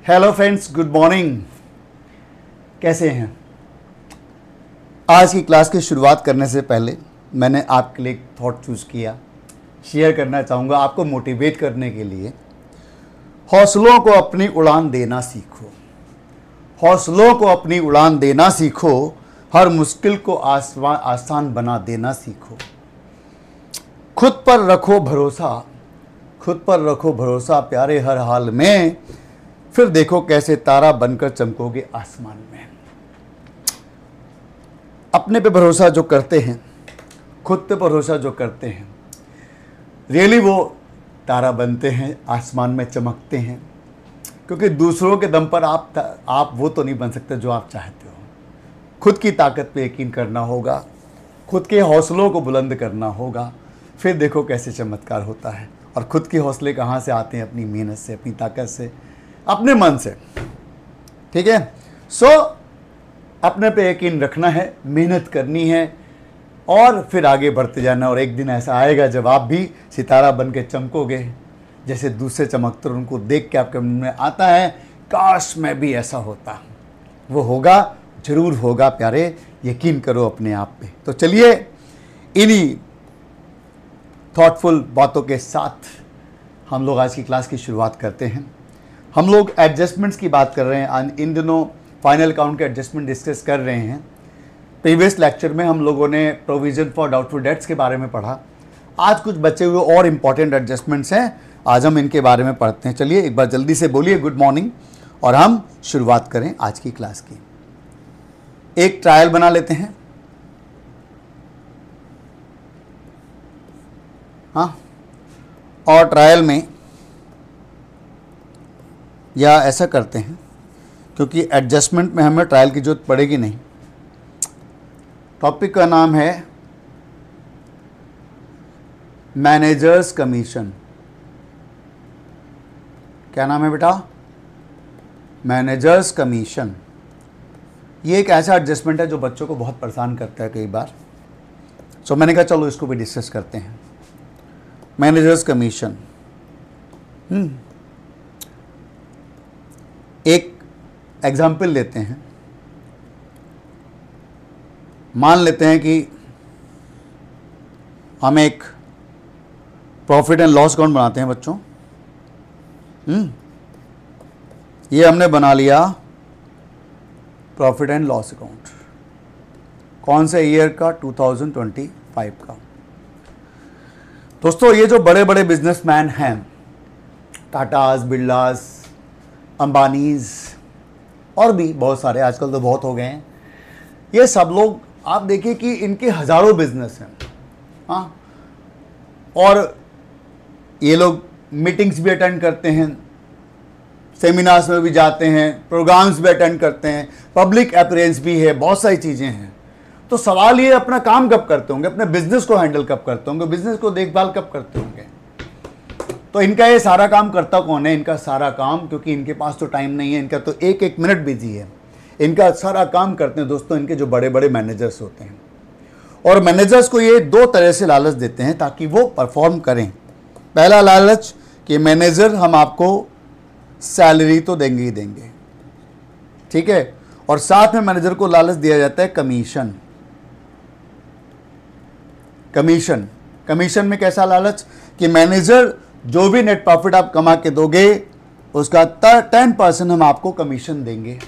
Hello friends, good morning. कैसे हैं? आज की क्लास की शुरुआत करने से पहले मैंने आपके लिए एक थॉट चूज़ किया, शेयर करना चाहूँगा आपको मोटिवेट करने के लिए। हौसलों को अपनी उड़ान देना सीखो, हौसलों को अपनी उड़ान देना सीखो, हर मुश्किल को आसान बना देना सीखो। खुद पर रखो भरोसा, खुद पर रखो भरोसा प्यारे हर हाल में, फिर देखो कैसे तारा बनकर चमकोगे आसमान में। अपने पे भरोसा जो करते हैं, खुद पे भरोसा जो करते हैं, रियली वो तारा बनते हैं, आसमान में चमकते हैं। क्योंकि दूसरों के दम पर आप वो तो नहीं बन सकते जो आप चाहते हो। खुद की ताकत पे यकीन करना होगा, खुद के हौसलों को बुलंद करना होगा, फिर देखो कैसे चमत्कार होता है। और खुद के हौसले कहाँ से आते हैं? अपनी मेहनत से, अपनी ताकत से, अपने मन से। ठीक है। सो अपने पे यकीन रखना है, मेहनत करनी है और फिर आगे बढ़ते जाना। और एक दिन ऐसा आएगा जब आप भी सितारा बन के चमकोगे, जैसे दूसरे चमकते उनको देख के आपके मन में आता है काश मैं भी ऐसा होता। वो होगा, जरूर होगा प्यारे, यकीन करो अपने आप पे। तो चलिए इन्हीं थॉटफुल बातों के साथ हम लोग आज की क्लास की शुरुआत करते हैं। हम लोग एडजस्टमेंट्स की बात कर रहे हैं। इन दिनों फाइनल अकाउंट के एडजस्टमेंट डिस्कस कर रहे हैं। प्रीवियस लेक्चर में हम लोगों ने प्रोविजन फॉर डाउटफुल डेट्स के बारे में पढ़ा। आज कुछ बचे हुए और इम्पॉर्टेंट एडजस्टमेंट्स हैं, आज हम इनके बारे में पढ़ते हैं। चलिए एक बार जल्दी से बोलिए गुड मॉर्निंग और हम शुरुआत करें आज की क्लास की। एक ट्रायल बना लेते हैं। हाँ, और ट्रायल में या ऐसा करते हैं, क्योंकि एडजस्टमेंट में हमें ट्रायल की जरूरत पड़ेगी नहीं। टॉपिक का नाम है मैनेजर्स कमीशन। क्या नाम है बेटा? Managers commission. ये एक ऐसा एडजस्टमेंट है जो बच्चों को बहुत परेशान करता है कई बार। सो मैंने कहा चलो इसको भी डिस्कस करते हैं। Managers commission. एक एग्जाम्पल लेते हैं। मान लेते हैं कि हम एक प्रॉफिट एंड लॉस अकाउंट बनाते हैं बच्चों। ये हमने बना लिया प्रॉफिट एंड लॉस अकाउंट। कौन से ईयर का? 2025 का। दोस्तों ये जो बड़े बड़े बिजनेसमैन हैं, टाटास, बिरलास, अंबानीज और भी बहुत सारे, आजकल तो बहुत हो गए हैं, ये सब लोग आप देखिए कि इनके हज़ारों बिजनेस हैं। हाँ, और ये लोग मीटिंग्स भी अटेंड करते हैं, सेमिनार्स में भी जाते हैं, प्रोग्राम्स भी अटेंड करते हैं, पब्लिक अपीयरेंस भी है, बहुत सारी चीज़ें हैं। तो सवाल ये अपना काम कब करते होंगे, अपने बिजनेस को हैंडल कब करते होंगे, बिजनेस को देखभाल कब करते होंगे? तो इनका ये सारा काम करता कौन है? इनका सारा काम, क्योंकि इनके पास तो टाइम नहीं है, इनका तो एक एक मिनट बिजी है, इनका सारा काम करते हैं दोस्तों इनके जो बड़े बड़े मैनेजर्स होते हैं। और मैनेजर्स को ये दो तरह से लालच देते हैं ताकि वो परफॉर्म करें। पहला लालच कि मैनेजर हम आपको सैलरी तो देंगे ही देंगे, ठीक है, और साथ में मैनेजर को लालच दिया जाता है कमीशन। कमीशन, कमीशन में कैसा लालच कि मैनेजर जो भी नेट प्रॉफिट आप कमा के दोगे उसका 10% हम आपको कमीशन देंगे,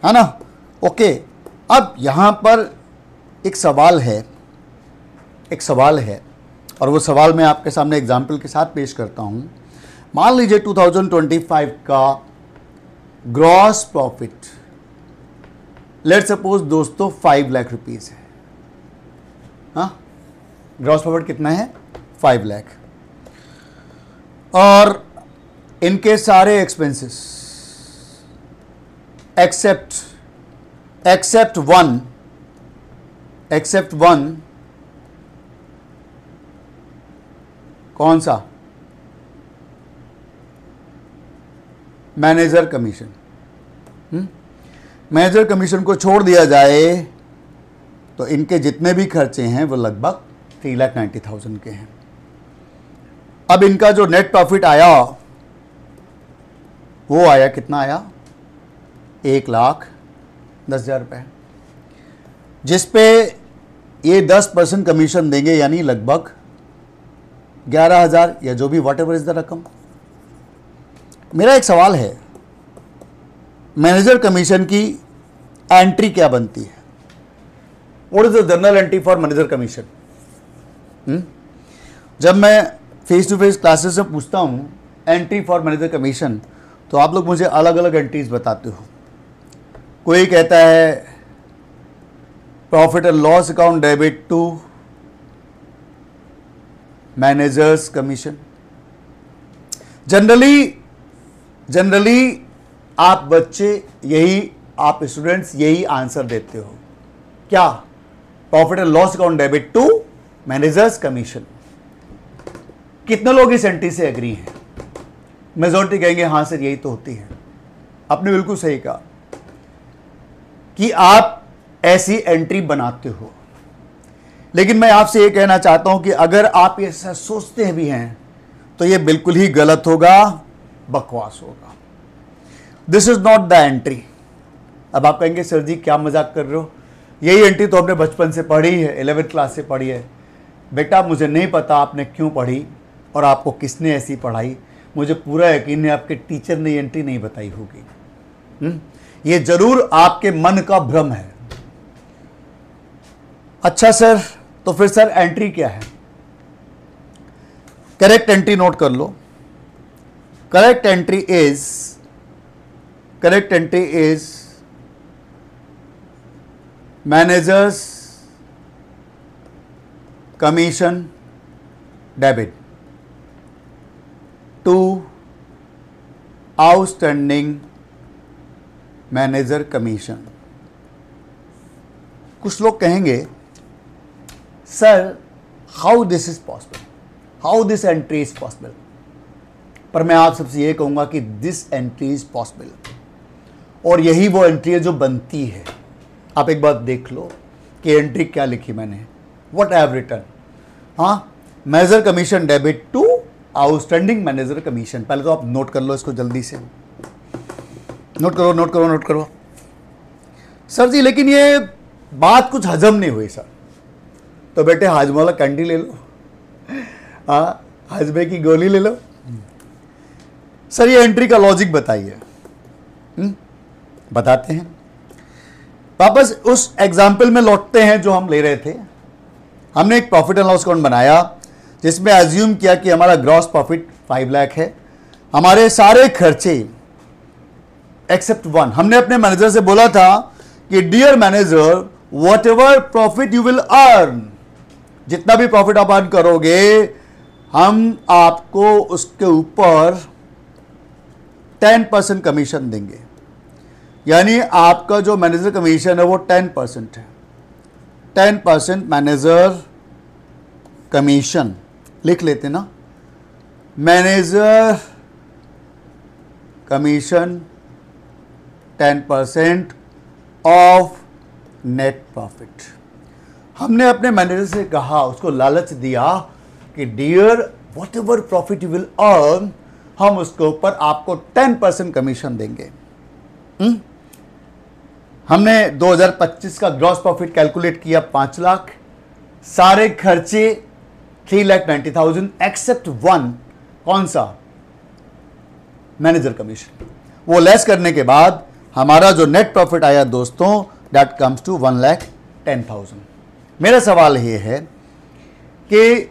है ना? ओके। अब यहां पर एक सवाल है, एक सवाल है, और वो सवाल मैं आपके सामने एग्जाम्पल के साथ पेश करता हूं। मान लीजिए 2025 का ग्रॉस प्रॉफिट लेट सपोज दोस्तों 5 लाख रुपीज है। हाँ, ग्रॉस प्रॉफिट कितना है? 5 लाख। और इनके सारे एक्सपेंसेस एक्सेप्ट वन, कौन सा? Manager commission. मैनेजर कमीशन को छोड़ दिया जाए तो इनके जितने भी खर्चे हैं वो लगभग 3,90,000 के हैं। अब इनका जो नेट प्रॉफिट आया वो आया, कितना आया, 1,10,000 रुपये, जिस पे ये 10% कमीशन देंगे, यानी लगभग 11,000 या जो भी वॉट एवर इज द रकम। मेरा एक सवाल है, मैनेजर कमीशन की एंट्री क्या बनती है? What is the journal entry for manager commission? जब मैं फेस टू फेस क्लासेस में पूछता हूं एंट्री फॉर मैनेजर कमीशन, तो आप लोग मुझे अलग अलग एंट्रीज बताते हो। कोई कहता है profit and loss account debit to managers commission. Generally आप बच्चे यही, आप स्टूडेंट्स यही आंसर देते हो, क्या? Profit and loss account debit to managers commission. कितने लोग इस एंट्री से एग्री हैं? मेजॉरिटी कहेंगे हाँ सर यही तो होती है। आपने बिल्कुल सही कहा कि आप ऐसी एंट्री बनाते हो, लेकिन मैं आपसे ये कहना चाहता हूं कि अगर आप ऐसा सोचते भी हैं तो ये बिल्कुल ही गलत होगा, बकवास होगा। This is not the entry. अब आप कहेंगे सर जी क्या मजाक कर रहे हो, यही एंट्री तो हमने बचपन से पढ़ी है, 11th क्लास से पढ़ी है। बेटा मुझे नहीं पता आपने क्यों पढ़ी और आपको किसने ऐसी पढ़ाई, मुझे पूरा यकीन है आपके टीचर ने एंट्री नहीं बताई होगी। ये जरूर आपके मन का भ्रम है। अच्छा सर, तो फिर सर एंट्री क्या है? करेक्ट एंट्री नोट कर लो। Correct entry is manager's commission debit to outstanding manager commission. कुछ लोग कहेंगे sir how this is possible, how this entry is possible, पर मैं आप सबसे ये कहूंगा कि दिस एंट्री इज पॉसिबल, और यही वो एंट्री है जो बनती है। आप एक बात देख लो कि एंट्री क्या लिखी मैंने, व्हाट आई हैव रिटन। हाँ, manager commission debit to outstanding manager commission. पहले तो आप नोट कर लो इसको, जल्दी से नोट करो। सर जी लेकिन ये बात कुछ हजम नहीं हुई सर। तो बेटे हाजमा कैंडी ले लो, हाँ हाजमे की गोली ले लो। सर ये एंट्री का लॉजिक बताइए। बताते हैं, वापस उस एग्जाम्पल में लौटते हैं जो हम ले रहे थे। हमने एक प्रॉफिट एंड लॉस अकाउंट बनाया जिसमें एज्यूम किया कि हमारा ग्रॉस प्रॉफिट 5 लाख है, हमारे सारे खर्चे एक्सेप्ट वन। हमने अपने मैनेजर से बोला था कि dear manager whatever profit you will earn, जितना भी प्रॉफिट आप अर्न करोगे हम आपको उसके ऊपर 10% कमीशन देंगे। यानी आपका जो मैनेजर कमीशन है वो 10% है। 10% मैनेजर कमीशन लिख लेते ना, manager commission 10% of net profit. हमने अपने मैनेजर से कहा, उसको लालच दिया कि dear whatever profit you will earn, हम उसके ऊपर आपको 10% कमीशन देंगे। हमने 2025 का ग्रॉस प्रॉफिट कैलकुलेट किया 5 लाख, सारे खर्चे 3,90,000 एक्सेप्ट वन, कौन सा? Manager commission. वो लेस करने के बाद हमारा जो नेट प्रॉफिट आया दोस्तों, दैट कम्स टू 1,10,000। मेरा सवाल ये है कि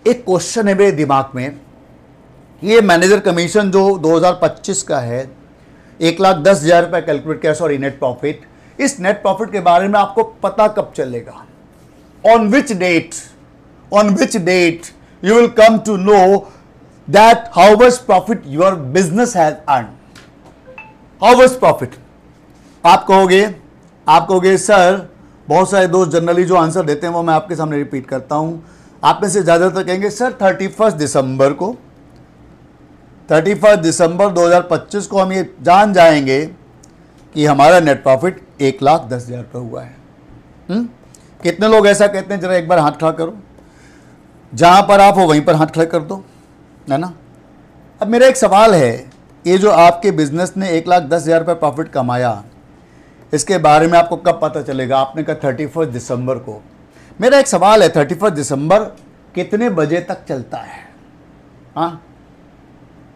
एक क्वेश्चन है मेरे दिमाग में, ये मैनेजर कमीशन जो 2025 का है 1,10,000 रुपये कैलकुलेट किया, सॉरी नेट प्रॉफिट। इस नेट प्रॉफिट के बारे में आपको पता कब चलेगा? On which date you will come to know that how much profit your business has earn, how much profit. आप कहोगे सर, बहुत सारे दोस्त जनरली जो आंसर देते हैं वो मैं आपके सामने रिपीट करता हूं। आप में से ज्यादातर कहेंगे सर 31 दिसंबर को, 31 दिसंबर 2025 को हम ये जान जाएंगे कि हमारा नेट प्रॉफिट 1,10,000 रुपये हुआ है। कितने लोग ऐसा कहते हैं? जरा एक बार हाथ खड़ा करो, जहां पर आप हो वहीं पर हाथ खड़ा कर दो, है ना। अब मेरा एक सवाल है ये जो आपके बिजनेस ने 1,10,000 रुपये प्रॉफिट कमाया, इसके बारे में आपको कब पता चलेगा? आपने कहा 31 दिसंबर को। मेरा एक सवाल है, 31 दिसंबर कितने बजे तक चलता है? हाँ,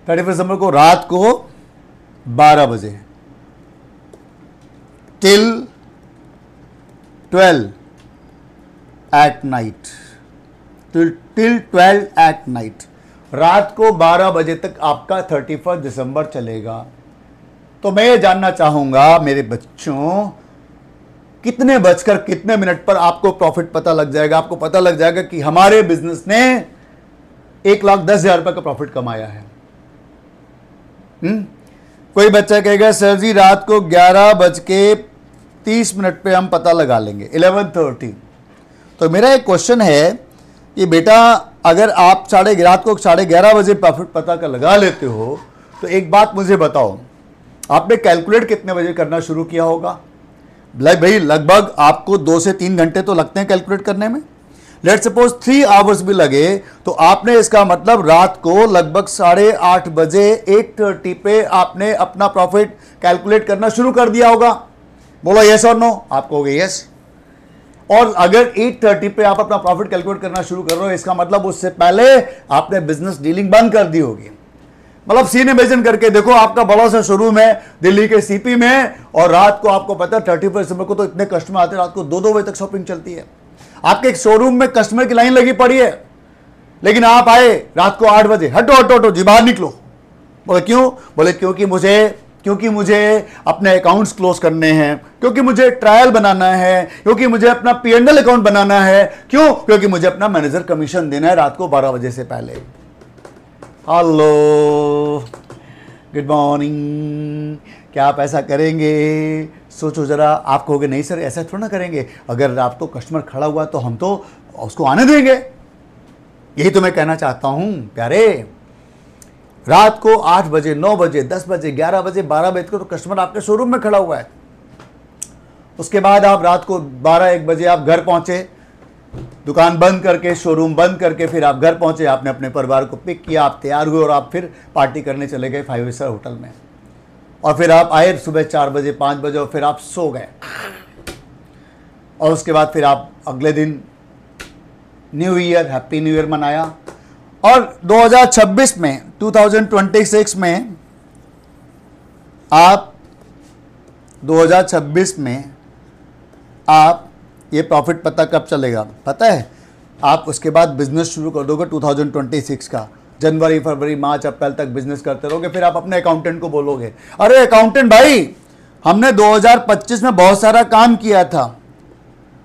31 दिसंबर को रात को 12 बजे till 12 at night, till 12 at night, रात को 12 बजे तक आपका 31 दिसंबर चलेगा। तो मैं ये जानना चाहूंगा मेरे बच्चों, कितने बजकर कितने मिनट पर आपको प्रॉफिट पता लग जाएगा? आपको पता लग जाएगा कि हमारे बिजनेस ने 1,10,000 रुपए का प्रॉफिट कमाया है। कोई बच्चा कहेगा सर जी रात को 11:30 पे हम पता लगा लेंगे, 11:30। तो मेरा एक क्वेश्चन है कि बेटा अगर आप रात को 11:30 बजे प्रॉफिट पता कर लगा लेते हो, तो एक बात मुझे बताओ, आपने कैलकुलेट कितने बजे करना शुरू किया होगा? भाई लगभग आपको 2 से 3 घंटे तो लगते हैं कैलकुलेट करने में। लेट सपोज 3 आवर्स भी लगे, तो आपने इसका मतलब रात को लगभग 8:30 बजे 8:30 पे आपने अपना प्रॉफिट कैलकुलेट करना शुरू कर दिया होगा। बोलो यस और नो? आप कहोगे यस। और अगर 8:30 पे आप अपना प्रॉफिट कैलकुलेट करना शुरू कर रहे हो, इसका मतलब उससे पहले आपने बिजनेस डीलिंग बंद कर दी होगी। मतलब सीन इमेजिन करके देखो, आपका बड़ा सा शोरूम है दिल्ली के सीपी में, और रात को आपको पता है 31 दिसंबर को तो इतने कस्टमर आते हैं, रात को 2-2 बजे तक शॉपिंग चलती है। आपके एक शोरूम में कस्टमर की लाइन लगी पड़ी है, लेकिन आप आए रात को 8 बजे, हटो हटो हटो जी बाहर निकलो। बोले क्यों? बोले क्योंकि मुझे अपने अकाउंट्स क्लोज करने हैं, क्योंकि मुझे ट्रायल बनाना है, क्योंकि मुझे अपना P&L अकाउंट बनाना है। क्यों? क्योंकि मुझे अपना मैनेजर कमीशन देना है रात को 12 बजे से पहले। Hello, good morning. क्या आप ऐसा करेंगे? सोचो जरा। आप कहोगे नहीं सर ऐसा थोड़ा ना करेंगे, अगर रात को कस्टमर खड़ा हुआ तो हम तो उसको आने देंगे। यही तो मैं कहना चाहता हूं प्यारे। रात को 8 बजे, 9 बजे, 10 बजे, 11 बजे, 12 बजे को तो कस्टमर आपके शोरूम में खड़ा हुआ है। उसके बाद आप रात को 12-1 बजे आप घर पहुंचे, दुकान बंद करके, शोरूम बंद करके, फिर आप घर पहुंचे, आपने अपने परिवार को पिक किया, आप तैयार हुए और आप फिर पार्टी करने चले गए 5 स्टार होटल में। और फिर आप आए सुबह 4 बजे, 5 बजे, और फिर आप सो गए। और उसके बाद फिर आप अगले दिन new year, happy new year मनाया। और 2026 में 2026 में आप 2026 में आप ये प्रॉफिट पता कब चलेगा पता है? आप उसके बाद बिजनेस शुरू कर दोगे 2026 का, जनवरी, फरवरी, मार्च, अप्रैल तक बिजनेस करते रहोगे। फिर आप अपने अकाउंटेंट को बोलोगे, अरे अकाउंटेंट भाई हमने 2025 में बहुत सारा काम किया था,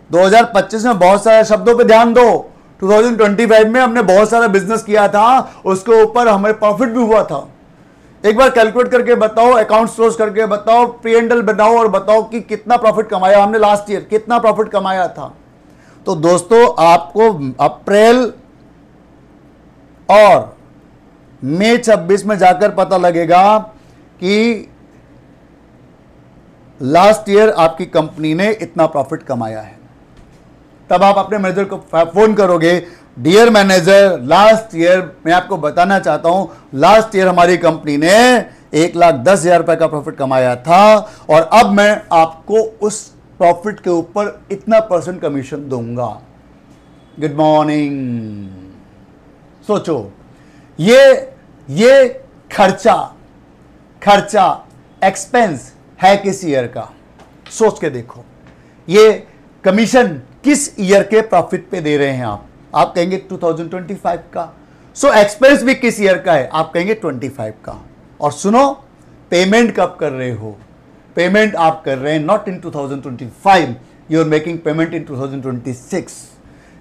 2025 में बहुत सारे शब्दों पे ध्यान दो, 2025 में हमने बहुत सारा बिजनेस किया था, उसके ऊपर हमें प्रॉफिट भी हुआ था। एक बार कैलकुलेट करके बताओ, अकाउंट्स क्लोज करके बताओ, P&L बनाओ और बताओ कि कितना प्रॉफिट कमाया हमने लास्ट ईयर, कितना प्रॉफिट कमाया था। तो दोस्तों आपको अप्रैल और मई 26 में जाकर पता लगेगा कि लास्ट ईयर आपकी कंपनी ने इतना प्रॉफिट कमाया है। तब आप अपने मैनेजर को फोन करोगे, डियर मैनेजर लास्ट ईयर मैं आपको बताना चाहता हूं, लास्ट ईयर हमारी कंपनी ने 1,10,000 रुपए का प्रॉफिट कमाया था और अब मैं आपको उस प्रॉफिट के ऊपर इतना % कमीशन दूंगा। Good morning. सोचो, ये खर्चा एक्सपेंस है किस ईयर का? सोच के देखो, ये कमीशन किस ईयर के प्रॉफिट पे दे रहे हैं आप कहेंगे 2025 का। सो एक्सपेंस भी किस ईयर का है? आप कहेंगे 25 का। और सुनो, पेमेंट कब कर रहे हो? पेमेंट आप कर रहे हैं not in 2025, you are making payment in 2026।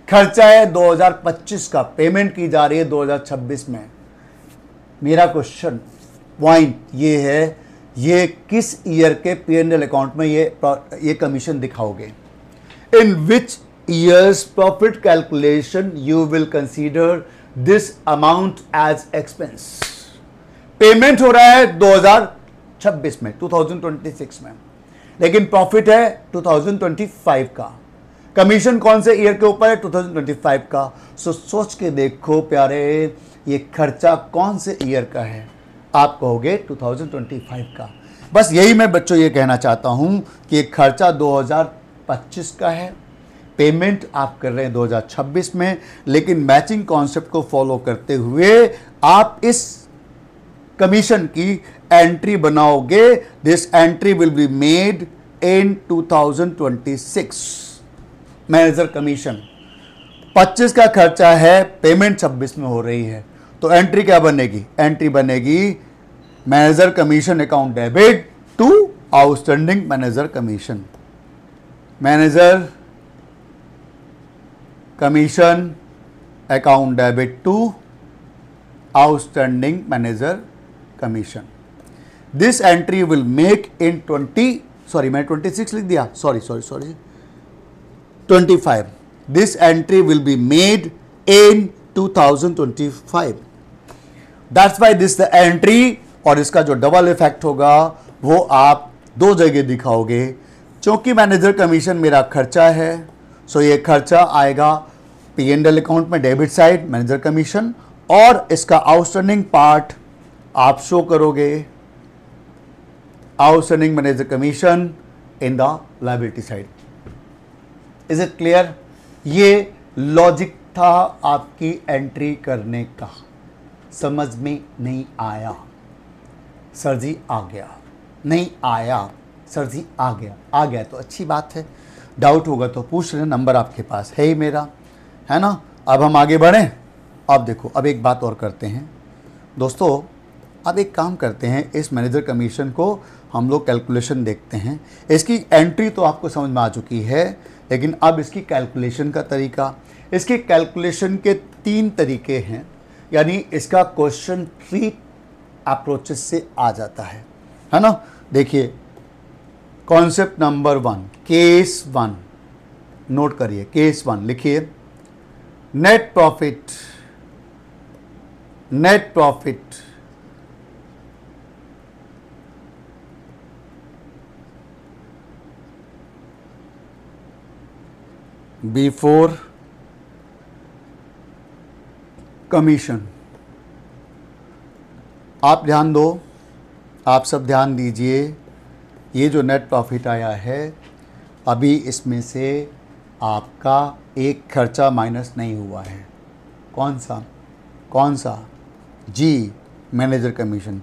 खर्चा है 2025 का, पेमेंट की जा रही है 2026 में। मेरा क्वेश्चन पॉइंट ये है, ये किस ईयर के P&L अकाउंट में ये कमीशन दिखाओगे? In which year's profit calculation you will consider this amount as expense? Payment हो रहा है 2026 में, 2026 में, लेकिन प्रॉफिट है 2025 का। कमीशन कौन से ईयर के ऊपर है? 2025 का। सोच के देखो प्यारे, ये खर्चा कौन से ईयर का है? आप कहोगे 2025 का। बस यही मैं बच्चों ये कहना चाहता हूं कि एक खर्चा 2025 का है, पेमेंट आप कर रहे हैं 2026 में, लेकिन मैचिंग कॉन्सेप्ट को फॉलो करते हुए आप इस कमीशन की एंट्री बनाओगे। This entry will be made in 2026। Manager commission 25 का खर्चा है, पेमेंट 26 में हो रही है, तो एंट्री क्या बनेगी? एंट्री बनेगी manager commission account debit to outstanding manager commission. Manager commission account debit to outstanding manager commission. This entry will make in 26 लिख दिया, sorry 25। This entry will be made in 2025। That's why this the entry, और इसका जो double effect होगा वो आप दो जगह दिखाओगे। क्योंकि मैनेजर कमीशन मेरा खर्चा है, सो ये खर्चा आएगा P&L अकाउंट में डेबिट साइड मैनेजर कमीशन, और इसका आउटस्टैंडिंग पार्ट आप शो करोगे outstanding manager commission in the liability side. Is it clear? ये लॉजिक था आपकी एंट्री करने का। समझ में नहीं आया? सर जी आ गया। नहीं आया? सर जी आ गया। आ गया तो अच्छी बात है, डाउट होगा तो पूछ लेना, नंबर आपके पास है ही मेरा, है ना। अब हम आगे बढ़ें। अब देखो, अब एक बात और करते हैं दोस्तों। अब एक काम करते हैं, इस मैनेजर कमीशन को हम लोग कैलकुलेशन देखते हैं। इसकी एंट्री तो आपको समझ में आ चुकी है, लेकिन अब इसकी कैलकुलेशन का तरीका। इसके कैलकुलेशन के 3 तरीके हैं, यानी इसका क्वेश्चन 3 अप्रोचेस से आ जाता है ना। देखिए, कॉन्सेप्ट नंबर 1, केस 1 नोट करिए। केस 1 लिखिए, नेट प्रॉफिट बिफोर कमीशन। आप ध्यान दो, आप सब ध्यान दीजिए। ये जो नेट प्रॉफिट आया है, अभी इसमें से आपका एक खर्चा माइनस नहीं हुआ है। कौन सा? जी, मैनेजर कमीशन।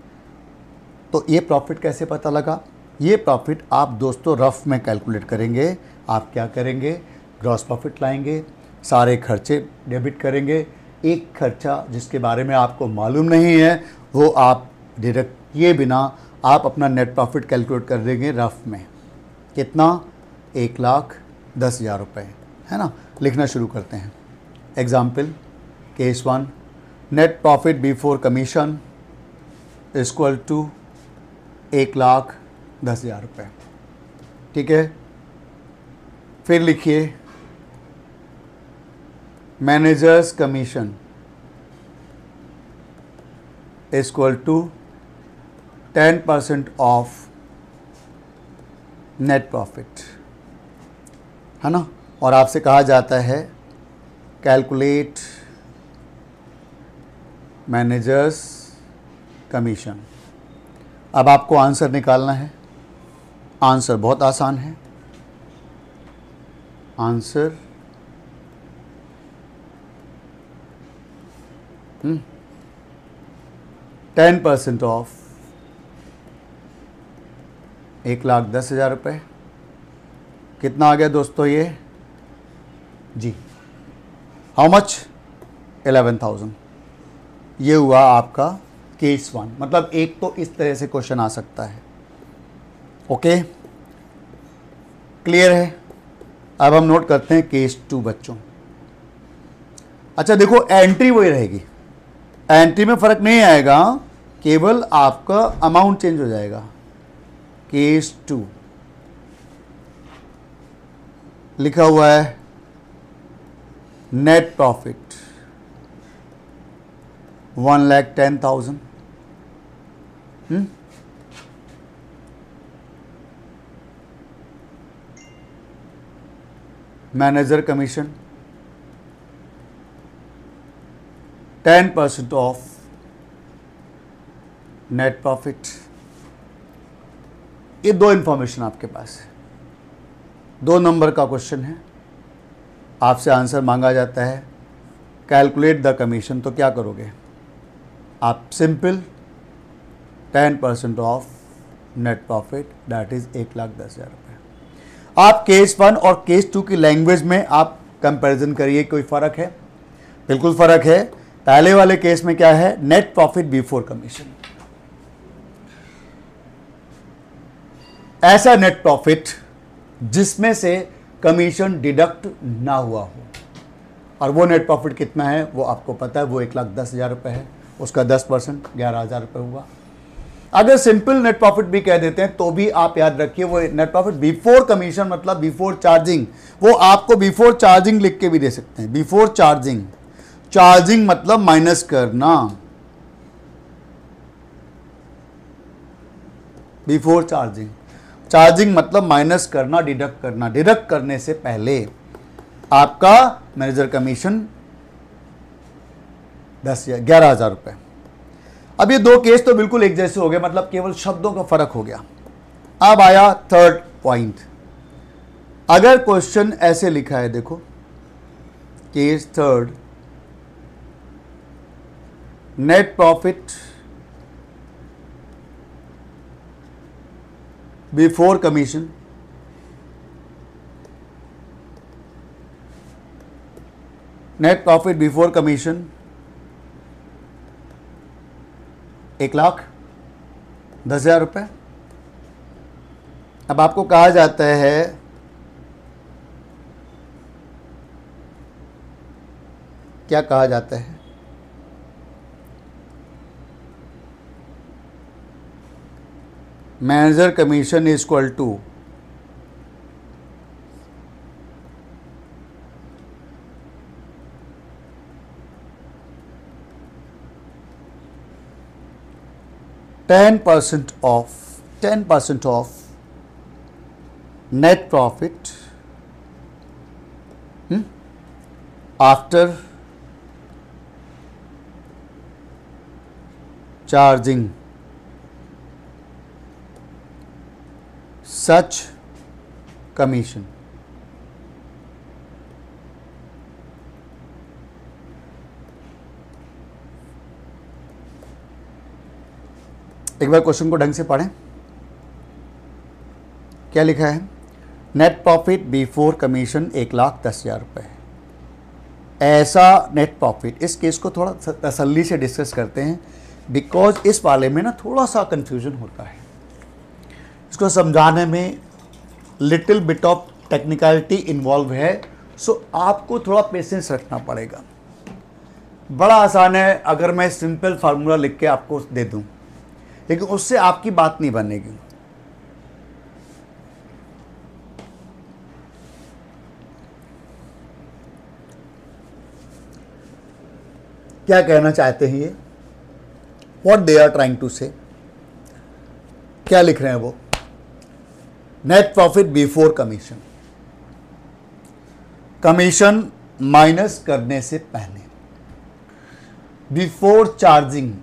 तो ये प्रॉफिट कैसे पता लगा? ये प्रॉफिट आप दोस्तों रफ में कैलकुलेट करेंगे। आप क्या करेंगे? ग्रॉस प्रॉफिट लाएंगे, सारे खर्चे डेबिट करेंगे। एक खर्चा जिसके बारे में आपको मालूम नहीं है, वो आप डायरेक्ट किए बिना आप अपना नेट प्रॉफिट कैलकुलेट कर देंगे रफ में। कितना? 1,10,000 रुपये, है ना। लिखना शुरू करते हैं। Example, case 1, net profit before commission equal to 1,10,000 रुपये। ठीक है। फिर लिखिए, managers commission equal to 10% of net profit, है ना। और आपसे कहा जाता है कैलकुलेट मैनेजर्स कमीशन। अब आपको आंसर निकालना है। आंसर बहुत आसान है। आंसर 10% ऑफ 1,10,000 रुपये। कितना आ गया दोस्तों ये? जी, हाउ मच? 11,000। ये हुआ आपका केस 1। मतलब एक तो इस तरह से क्वेश्चन आ सकता है। ओके, क्लियर है? अब हम नोट करते हैं केस 2 बच्चों। अच्छा देखो, एंट्री वही रहेगी, एंट्री में फर्क नहीं आएगा, केवल आपका अमाउंट चेंज हो जाएगा। केस 2 लिखा हुआ है net profit 1,10,000। Manager commission 10% of net profit. ये दो इंफॉर्मेशन आपके पास है, 2 नंबर का क्वेश्चन है, आपसे आंसर मांगा जाता है कैलकुलेट द कमीशन। तो क्या करोगे आप? Simple 10% of net profit that is 1,10,000 रुपये। आप केस 1 और केस 2 की लैंग्वेज में आप कंपैरिजन करिए, कोई फ़र्क है? बिल्कुल फ़र्क है। पहले वाले केस में क्या है? Net profit before commission. ऐसा नेट प्रॉफिट जिसमें से कमीशन डिडक्ट ना हुआ हो, और वो नेट प्रॉफिट कितना है वो आपको पता है, वो 1,10,000 रुपये है। उसका 10% 11,000 रुपये हुआ। अगर सिंपल नेट प्रॉफिट भी कह देते हैं तो भी आप याद रखिए वो नेट प्रॉफिट बिफोर कमीशन मतलब बिफोर चार्जिंग। वो आपको बिफोर चार्जिंग लिख के भी दे सकते हैं। बिफोर चार्जिंग, चार्जिंग मतलब माइनस करना, बिफोर चार्जिंग, चार्जिंग मतलब माइनस करना, डिडक्ट करना। डिडक्ट करने से पहले आपका मैनेजर कमीशन 11,000 रुपये। अब ये दो केस तो बिल्कुल एक जैसे हो गए, मतलब केवल शब्दों का फर्क हो गया। अब आया थर्ड पॉइंट। अगर क्वेश्चन ऐसे लिखा है, देखो case third, net profit before commission, net profit before commission 1,10,000 रुपये। अब आपको कहा जाता है क्या कहा जाता है? Manager commission is equal to ten percent of net profit after charging such commission. एक बार क्वेश्चन को ढंग से पढ़ें। क्या लिखा है? नेट प्रॉफिट बिफोर कमीशन 1,10,000 रुपये। ऐसा नेट प्रॉफिट, इस केस को थोड़ा तसल्ली से डिस्कस करते हैं, बिकॉज इस वाले में ना थोड़ा सा कंफ्यूजन होता है। इसको समझाने में little bit of technicality involve है, सो आपको थोड़ा पेशेंस रखना पड़ेगा। बड़ा आसान है अगर मैं सिंपल फार्मूला लिख के आपको दे दूं, लेकिन उससे आपकी बात नहीं बनेगी। क्या कहना चाहते हैं ये? What they are trying to say? क्या लिख रहे हैं वो? Net profit before commission, commission minus करने से पहले, बिफोर चार्जिंग,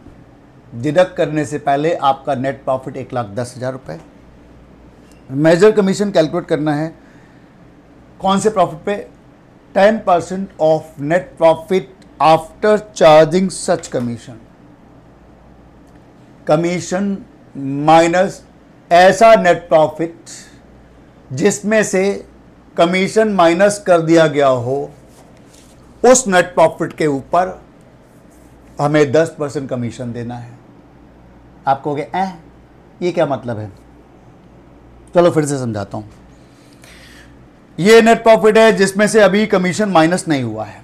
डिडक्ट करने से पहले आपका नेट प्रॉफिट 1,10,000 रुपये। मेजर कमीशन कैलकुलेट करना है कौन से प्रॉफिट पे? 10% of net profit after charging such commission. Commission minus ऐसा नेट प्रॉफिट जिसमें से कमीशन माइनस कर दिया गया हो, उस नेट प्रॉफिट के ऊपर हमें 10% कमीशन देना है। आप कहोगे ये क्या मतलब है? चलो फिर से समझाता हूं। ये नेट प्रॉफिट है जिसमें से अभी कमीशन माइनस नहीं हुआ है।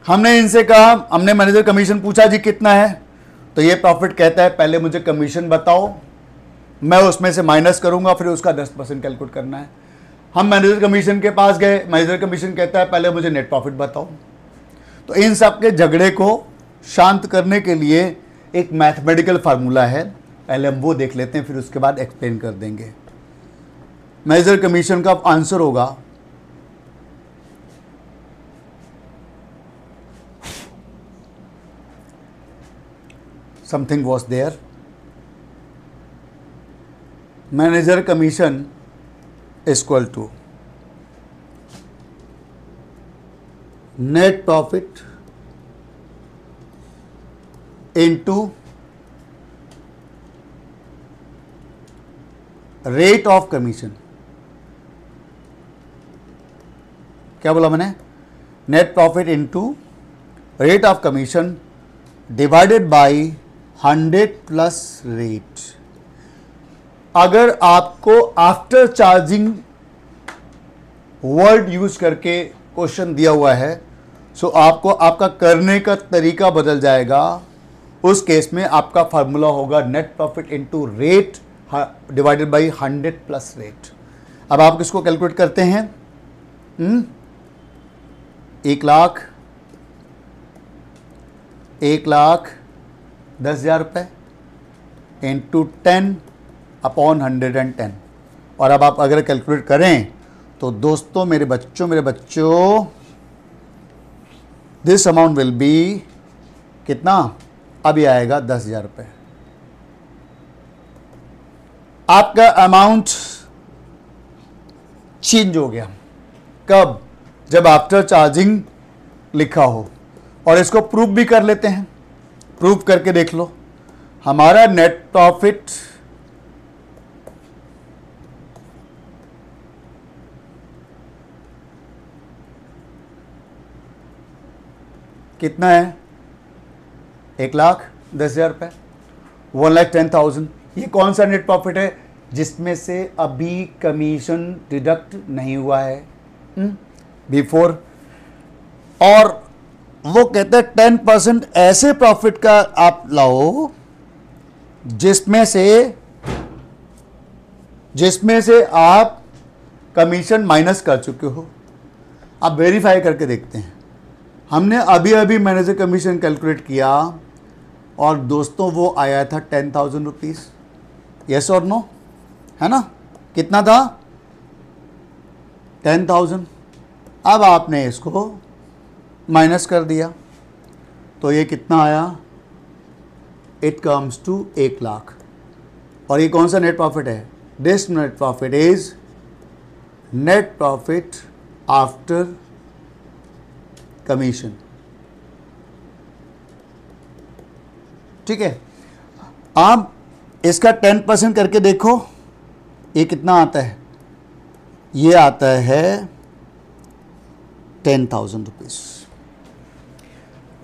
हमने इनसे कहा, हमने मैनेजर कमीशन पूछा जी कितना है, तो ये प्रॉफिट कहता है पहले मुझे कमीशन बताओ, मैं उसमें से माइनस करूंगा, फिर उसका 10% कैलकुलेट करना है। हम मैनेजर कमीशन के पास गए, मैनेजर कमीशन कहता है पहले मुझे नेट प्रॉफिट बताओ। तो इन सब के झगड़े को शांत करने के लिए एक मैथमेटिकल फार्मूला है, पहले हम वो देख लेते हैं, फिर उसके बाद एक्सप्लेन कर देंगे। मैनेजर कमीशन का आंसर होगा something was there. Manager commission is equal to net profit into rate of commission. क्या बोला मैंने? Net profit into rate of commission divided by 100 plus rate. अगर आपको आफ्टर चार्जिंग वर्ड यूज करके question दिया हुआ है, सो आपको आपका करने का तरीका बदल जाएगा. उस केस में आपका फार्मूला होगा net profit into rate divided by 100 plus rate. अब आप किसको कैलकुलेट करते हैं? 1,10,000 रुपये इंटू 10 अपॉन 110. और अब आप अगर कैलकुलेट करें तो दोस्तों, मेरे बच्चों दिस अमाउंट विल बी कितना? अभी आएगा 10,000 रुपये. आपका अमाउंट चेंज हो गया. कब? जब आफ्टर चार्जिंग लिखा हो. और इसको प्रूफ भी कर लेते हैं. प्रूफ करके देख लो. हमारा नेट प्रॉफिट कितना है? 1,10,000 रुपये, 1,10,000. ये कौन सा नेट प्रॉफिट है? जिसमें से अभी कमीशन डिडक्ट नहीं हुआ है बिफोर. और वो कहते हैं 10% ऐसे प्रॉफिट का आप लाओ जिसमें से आप कमीशन माइनस कर चुके हो. आप वेरीफाई करके देखते हैं. हमने अभी मैनेजर कमीशन कैलकुलेट किया और दोस्तों वो आया था 10,000 रुपीज़. यस और नो? है ना? कितना था? 10,000. अब आपने इसको माइनस कर दिया तो ये कितना आया? It comes to 1,00,000. और ये कौन सा नेट प्रॉफिट है? This net profit is net profit after commission. ठीक है. आप इसका 10% करके देखो. ये कितना आता है? ये आता है 10,000 rupees.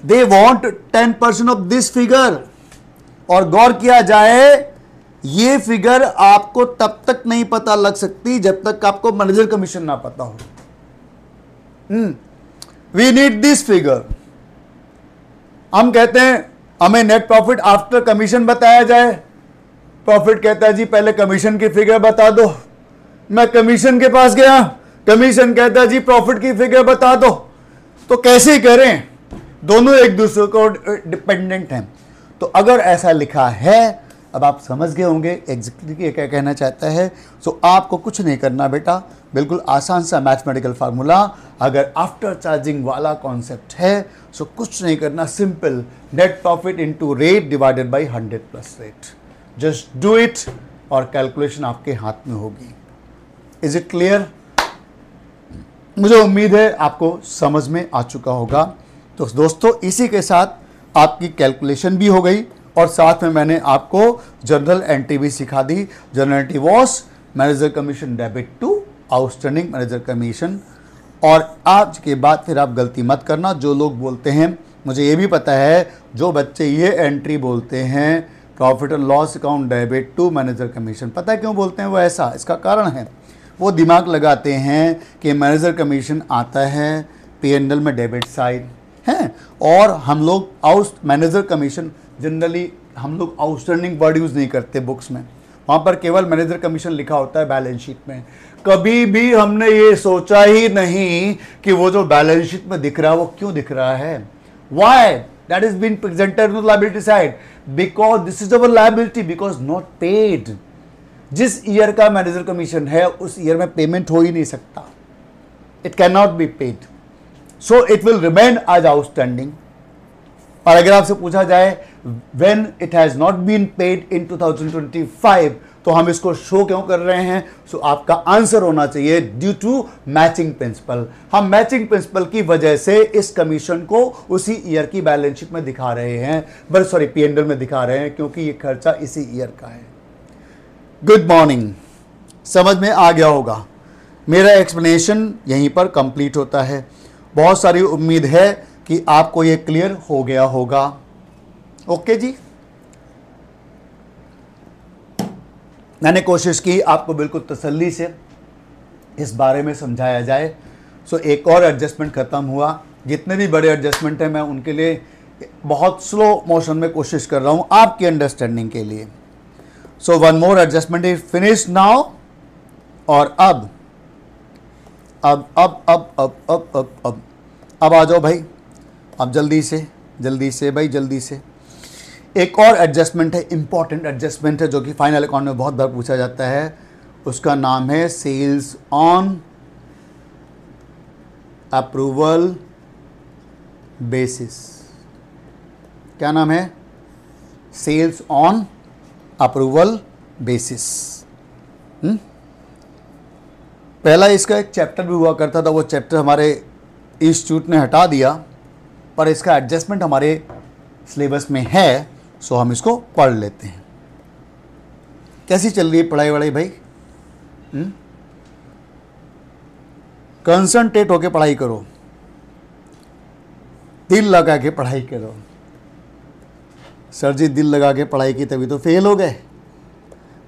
They want 10% of this figure. और गौर किया जाए, ये फिगर आपको तब तक नहीं पता लग सकती जब तक आपको मैनेजर कमीशन ना पता हो. We need this figure. हम कहते हैं हमें नेट प्रॉफिट आफ्टर कमीशन बताया जाए. प्रॉफिट कहता है जी पहले कमीशन की फिगर बता दो. मैं कमीशन के पास गया, कमीशन कहता है जी प्रॉफिट की फिगर बता दो. तो कैसे करें? दोनों एक दूसरे को डिपेंडेंट हैं. तो अगर ऐसा लिखा है, अब आप समझ गए होंगे एग्जैक्टली क्या कहना चाहता है. सो आपको कुछ नहीं करना बेटा, बिल्कुल आसान सा मैथमेटिकल फार्मूला. अगर आफ्टर चार्जिंग वाला कॉन्सेप्ट है सो कुछ नहीं करना, simple net profit into rate divided by 100 plus rate. Just do it और कैलकुलेशन आपके हाथ में होगी. Is it clear? मुझे उम्मीद है आपको समझ में आ चुका होगा. तो दोस्तों, इसी के साथ आपकी कैलकुलेशन भी हो गई और साथ में मैंने आपको जनरल एंट्री भी सिखा दी. General entry was manager commission debit to outstanding manager commission. और आज के बाद फिर आप गलती मत करना. जो लोग बोलते हैं, मुझे ये भी पता है, जो बच्चे ये एंट्री बोलते हैं profit and loss account debit to manager commission, पता है क्यों बोलते हैं वो ऐसा? इसका कारण है, वो दिमाग लगाते हैं कि मैनेजर कमीशन आता है P&L में डेबिट साइड है. और हम लोग मैनेजर कमीशन जनरली हम लोग आउटस्टैंडिंग वर्ड यूज़ नहीं करते बुक्स में. वहाँ पर केवल मैनेजर कमीशन लिखा होता है बैलेंस शीट में. कभी भी हमने ये सोचा ही नहीं कि वो जो बैलेंस शीट में दिख रहा है वो क्यों दिख रहा है. Why? That is been presented on the liability side because this is our liability because not paid. जिस ईयर का मैनेजर कमीशन है उस ईयर में पेमेंट हो ही नहीं सकता. It can not be paid, so it will remain as outstanding. और अगर आपसे पूछा जाए when it has not been paid in 2025, तो हम इसको शो क्यों कर रहे हैं? सो आपका आंसर होना चाहिए ड्यू टू मैचिंग प्रिंसिपल। हम मैचिंग प्रिंसिपल की वजह से इस कमीशन को उसी ईयर की बैलेंस शीट में दिखा रहे हैं, सॉरी P&L में दिखा रहे हैं, क्योंकि ये खर्चा इसी ईयर का है। गुड मॉर्निंग, समझ में आ गया होगा। मेरा एक्सप्लेनेशन यहीं पर कंप्लीट होता है। बहुत सारी उम्मीद है कि आपको ये क्लियर हो गया होगा। ओके जी, मैंने कोशिश की आपको बिल्कुल तसल्ली से इस बारे में समझाया जाए। सो एक और एडजस्टमेंट ख़त्म हुआ। जितने भी बड़े एडजस्टमेंट हैं मैं उनके लिए बहुत स्लो मोशन में कोशिश कर रहा हूँ आपकी अंडरस्टैंडिंग के लिए। So one more adjustment is finish now. और अब आ जाओ भाई, अब जल्दी से भाई, जल्दी से। एक और एडजस्टमेंट है, इंपॉर्टेंट एडजस्टमेंट है, जो कि फाइनल अकाउंट में बहुत बार पूछा जाता है। उसका नाम है सेल्स ऑन अप्रूवल बेसिस। क्या नाम है? Sales on approval basis. पहला इसका एक चैप्टर भी हुआ करता था, वो चैप्टर हमारे इंस्टीट्यूट ने हटा दिया, पर इसका एडजस्टमेंट हमारे सिलेबस में है, सो हम इसको पढ़ लेते हैं। कैसी चल रही है पढ़ाई वढ़ाई भाई? कंसंट्रेट होके पढ़ाई करो, दिल लगा के पढ़ाई करो। सर जी दिल लगा के पढ़ाई की तभी तो फेल हो गए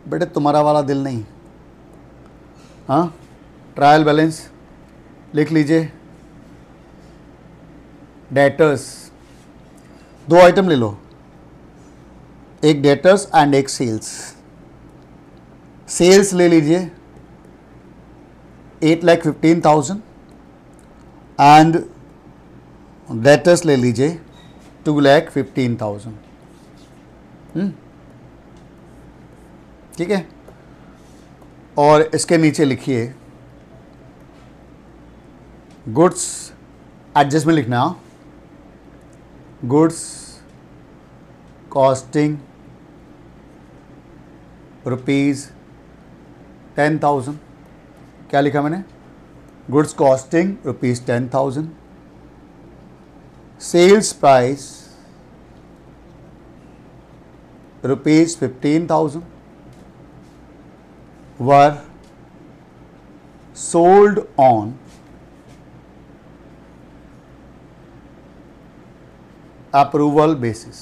बेटे, तुम्हारा वाला दिल नहीं। हाँ, ट्रायल बैलेंस लिख लीजिए। डेटर्स, दो आइटम ले लो, एक डेटर्स एंड एक सेल्स। सेल्स ले लीजिए 8,15,000 एंड डेटर्स ले लीजिए 2,15,000। ठीक है, और इसके नीचे लिखिए गुड्स एडजस्टमेंट लिखना, गुड्स कॉस्टिंग ₹10,000। क्या लिखा मैंने? Goods costing ₹10,000। Sales price ₹15,000 were sold on approval basis।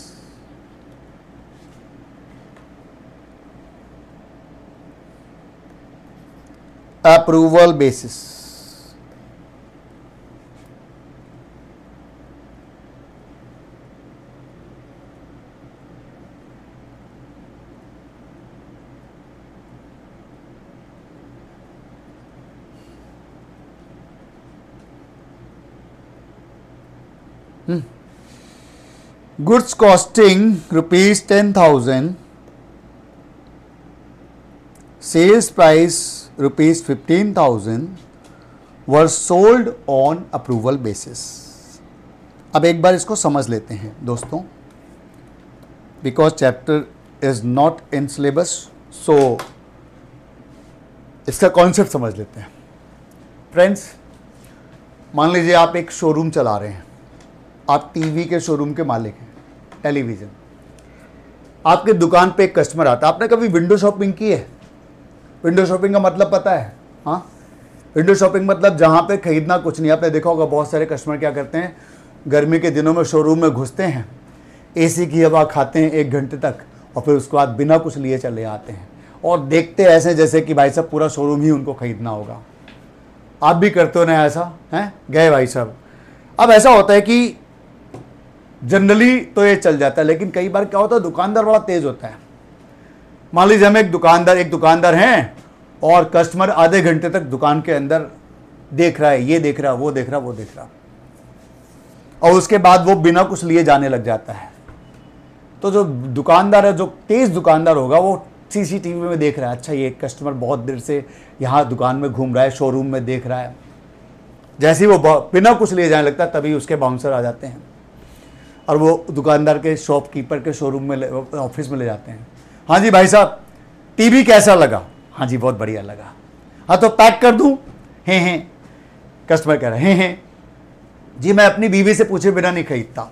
Approval basis। Goods costing ₹10,000, sales price ₹15,000 were sold on approval basis। अब एक बार इसको समझ लेते हैं दोस्तों, because chapter is not in syllabus, so इसका कॉन्सेप्ट समझ लेते हैं। फ्रेंड्स, मान लीजिए आप एक शोरूम चला रहे हैं, आप टीवी के शोरूम के मालिक हैं, टेलीविज़न। आपके दुकान पे एक कस्टमर आता है। आपने कभी विंडो शॉपिंग की है? विंडो शॉपिंग का मतलब पता है? हाँ, विंडो शॉपिंग मतलब जहाँ पे खरीदना कुछ नहीं। आपने देखा होगा बहुत सारे कस्टमर क्या करते हैं, गर्मी के दिनों में शोरूम में घुसते हैं, एसी की हवा खाते हैं 1 घंटे तक, और फिर उसके बाद बिना कुछ लिए चले आते हैं और देखते ऐसे जैसे कि भाई साहब पूरा शोरूम ही उनको खरीदना होगा। आप भी करते हो ना ऐसा? हैं, गए भाई साहब। अब ऐसा होता है कि जनरली तो ये चल जाता है, लेकिन कई बार क्या होता है, दुकानदार बड़ा तेज होता है। मान लीजिए हम एक दुकानदार हैं और कस्टमर आधे घंटे तक दुकान के अंदर देख रहा है, ये देख रहा, वो देख रहा, वो देख रहा, और उसके बाद वो बिना कुछ लिए जाने लग जाता है। तो जो दुकानदार है, जो तेज दुकानदार होगा, वो सीसीटीवी में देख रहा है, अच्छा ये कस्टमर बहुत देर से यहाँ दुकान में घूम रहा है, शोरूम में देख रहा है। जैसे ही वो बिना कुछ लिए जाने लगता है, तभी उसके बाउंसर आ जाते हैं। और वो दुकानदार के शॉपकीपर के शोरूम में ऑफिस में ले जाते हैं। हाँ जी भाई साहब, टीवी कैसा लगा? हाँ जी बहुत बढ़िया लगा। हाँ तो पैक कर दूं? हैं कस्टमर कह रहे हैं जी मैं अपनी बीवी से पूछे बिना नहीं खरीदता।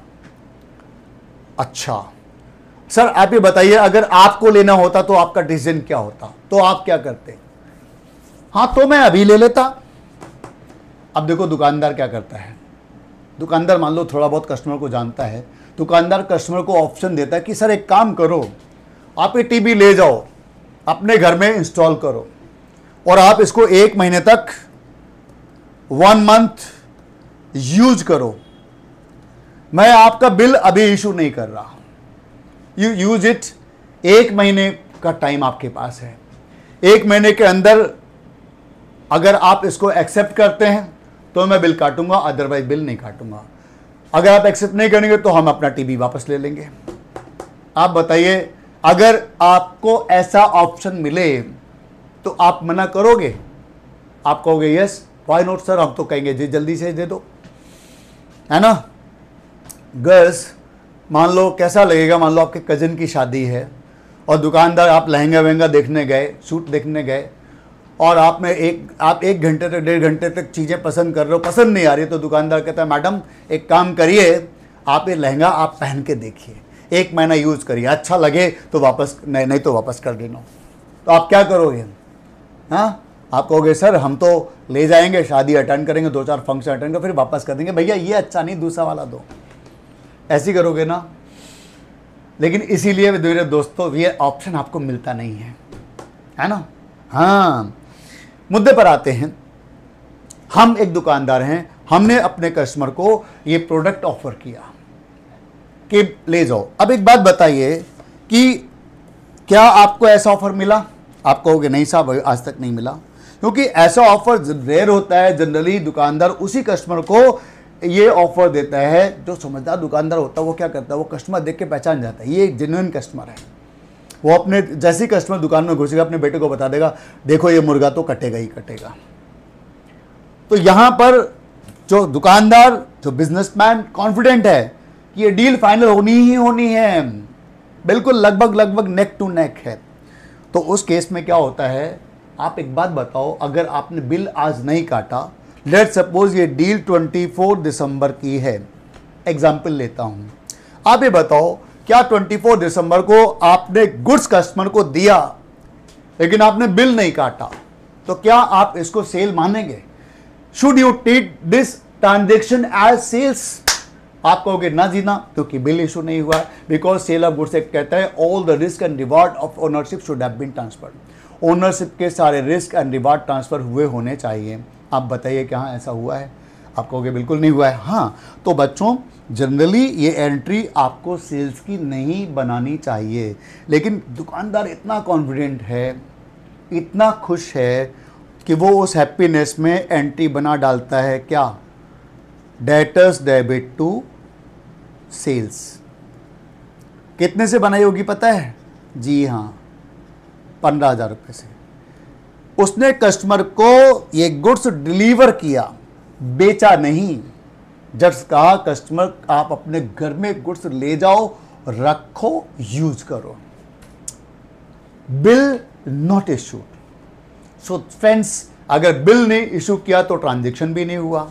अच्छा सर आप ये बताइए, अगर आपको लेना होता तो आपका डिसीजन क्या होता, तो आप क्या करते? हाँ तो मैं अभी ले लेता। अब देखो दुकानदार क्या करता है। दुकानदार मान लो थोड़ा बहुत कस्टमर को जानता है, दुकानदार कस्टमर को ऑप्शन देता है कि सर एक काम करो, आप ये टीवी ले जाओ, अपने घर में इंस्टॉल करो और आप इसको 1 महीने तक 1 मंथ यूज करो, मैं आपका बिल अभी इशू नहीं कर रहा, यू यूज इट। 1 महीने का टाइम आपके पास है, 1 महीने के अंदर अगर आप इसको एक्सेप्ट करते हैं तो मैं बिल काटूंगा, अदरवाइज बिल नहीं काटूंगा। अगर आप एक्सेप्ट नहीं करेंगे तो हम अपना टीवी वापस ले लेंगे। आप बताइए, अगर आपको ऐसा ऑप्शन मिले तो आप मना करोगे? आप कहोगे यस व्हाई नॉट सर, हम तो कहेंगे जी जल्दी से दे दो, है ना। गर्ल्स मान लो कैसा लगेगा, मान लो आपके कजिन की शादी है और दुकानदार, आप लहंगा वहंगा देखने गए, सूट देखने गए और आप 1 घंटे तक 1.5 घंटे तक चीज़ें पसंद कर रहे हो, पसंद नहीं आ रही, तो दुकानदार कहता है मैडम एक काम करिए, आप ये लहंगा आप पहन के देखिए, 1 महीना यूज़ करिए, अच्छा लगे तो वापस, नहीं तो वापस कर देना। तो आप क्या करोगे? हाँ आप कहोगे सर हम तो ले जाएंगे, शादी अटेंड करेंगे, 2-4 फंक्शन अटेंड कर, फिर वापस कर देंगे, भैया ये अच्छा नहीं दूसरा वाला दो, ऐसी करोगे ना। लेकिन इसीलिए मेरे दोस्तों ये ऑप्शन आपको मिलता नहीं है ना। हाँ मुद्दे पर आते हैं। हम एक दुकानदार हैं, हमने अपने कस्टमर को ये प्रोडक्ट ऑफर किया कि ले जाओ। अब एक बात बताइए कि क्या आपको ऐसा ऑफर मिला? आप कहोगे नहीं साहब आज तक नहीं मिला, क्योंकि ऐसा ऑफर रेयर होता है। जनरली दुकानदार उसी कस्टमर को ये ऑफर देता है, जो समझदार दुकानदार होता है वो क्या करता है, वो कस्टमर देख के पहचान जाता है ये एक जेन्युइन कस्टमर है। वो अपने जैसे कस्टमर दुकान में घुसेगा अपने बेटे को बता देगा, देखो ये मुर्गा तो कटेगा ही कटेगा। तो यहां पर जो दुकानदार, जो बिजनेसमैन कॉन्फिडेंट है कि ये डील फाइनल होनी ही होनी है, बिल्कुल लगभग नेक टू नेक है, तो उस केस में क्या होता है, आप एक बात बताओ, अगर आपने बिल आज नहीं काटा, लेट सपोज ये डील 24 दिसंबर की है, एग्जाम्पल लेता हूं, आप ये बताओ क्या 24 दिसंबर को आपने गुड्स कस्टमर को दिया लेकिन आपने बिल नहीं काटा, तो क्या आप इसको सेल मानेंगे? Should you treat this transaction as sales? आप कहोगे ना जी ना, क्योंकि बिल इशू नहीं हुआ है, because sale of goods act कहता है all the risk and reward of ownership should have been transferred. Ownership के सारे रिस्क एंड रिवार्ड ट्रांसफर हुए होने चाहिए। आप बताइए क्या ऐसा हुआ है? आप कहोगे बिल्कुल नहीं हुआ है। हाँ तो बच्चों जनरली ये एंट्री आपको सेल्स की नहीं बनानी चाहिए, लेकिन दुकानदार इतना कॉन्फिडेंट है, इतना खुश है कि वो उस हैप्पीनेस में एंट्री बना डालता है, क्या? Debtors debit to sales. कितने से बनाई होगी पता है? जी हाँ 15,000 रुपये से। उसने कस्टमर को ये गुड्स डिलीवर किया, बेचा नहीं। जस्ट कहा कस्टमर आप अपने घर में गुड्स ले जाओ, रखो, यूज करो, bill not issued. So friends, अगर बिल नहीं इशू किया तो ट्रांजैक्शन भी नहीं हुआ,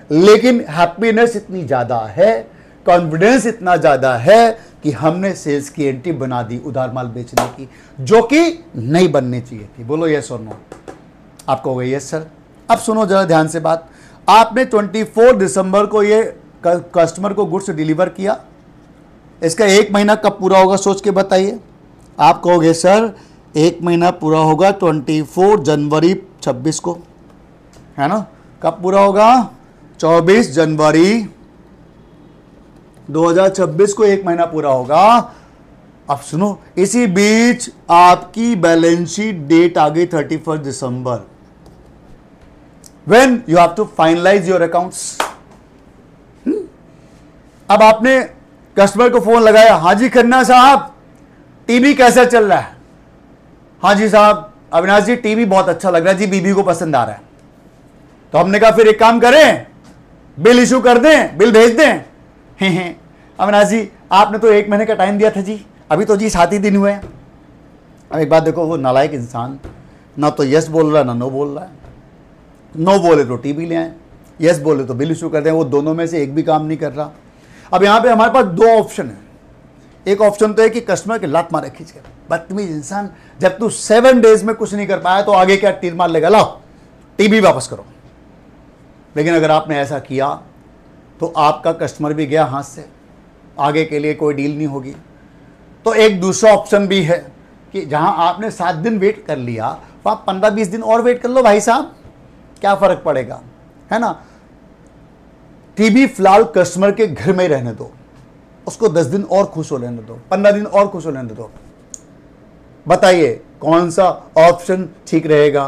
लेकिन हैप्पीनेस इतनी ज्यादा है, कॉन्फिडेंस इतना ज्यादा है कि हमने सेल्स की एंट्री बना दी उधार माल बेचने की, जो कि नहीं बननी चाहिए थी। बोलो यस और नो? आप कहोगे यस सर। अब सुनो जरा ध्यान से बात, आपने 24 दिसंबर को ये कस्टमर को गुड्स डिलीवर किया, इसका 1 महीना कब पूरा होगा सोच के बताइए। आप कहोगे सर 1 महीना पूरा होगा 24 जनवरी 26 को, है ना। कब पूरा होगा? 24 जनवरी 2026 को 1 महीना पूरा होगा। अब सुनो, इसी बीच आपकी बैलेंस शीट डेट आ गई 31 दिसंबर, when you have to finalize your accounts। अब आपने कस्टमर को फोन लगाया, हाँ जी खन्ना साहब टीवी कैसा चल रहा है? हाँ जी साहब अविनाश जी टीवी बहुत अच्छा लग रहा है जी, बीबी को पसंद आ रहा है। तो हमने कहा फिर एक काम करें, बिल इशू कर दें, बिल भेज दें। अविनाश जी आपने तो 1 महीने का टाइम दिया था जी, अभी तो जी 7 ही दिन हुए हैं। अब एक बात देखो, वो नालायक इंसान ना तो यस बोल रहा है ना नो बोल रहा है। नो बोले तो टीवी ले आए, यस बोले तो बिल इशू कर दें, वो दोनों में से एक भी काम नहीं कर रहा। अब यहाँ पे हमारे पास 2 ऑप्शन है। एक ऑप्शन तो है कि कस्टमर के लात मारे खींच कर, बदतमीज इंसान, जब तू 7 डेज में कुछ नहीं कर पाया तो आगे क्या तीर मार लेगा, लाओ टीवी वापस करो। लेकिन अगर आपने ऐसा किया तो आपका कस्टमर भी गया हाथ से, आगे के लिए कोई डील नहीं होगी। तो एक दूसरा ऑप्शन भी है कि जहां आपने 7 दिन वेट कर लिया तो आप 15-20 दिन और वेट कर लो भाई साहब, क्या फर्क पड़ेगा, है ना। टीवी फिलहाल कस्टमर के घर में रहने दो, उसको 10 दिन और खुश हो लेने दो, 15 दिन और खुश हो लेने दो। बताइए कौन सा ऑप्शन ठीक रहेगा,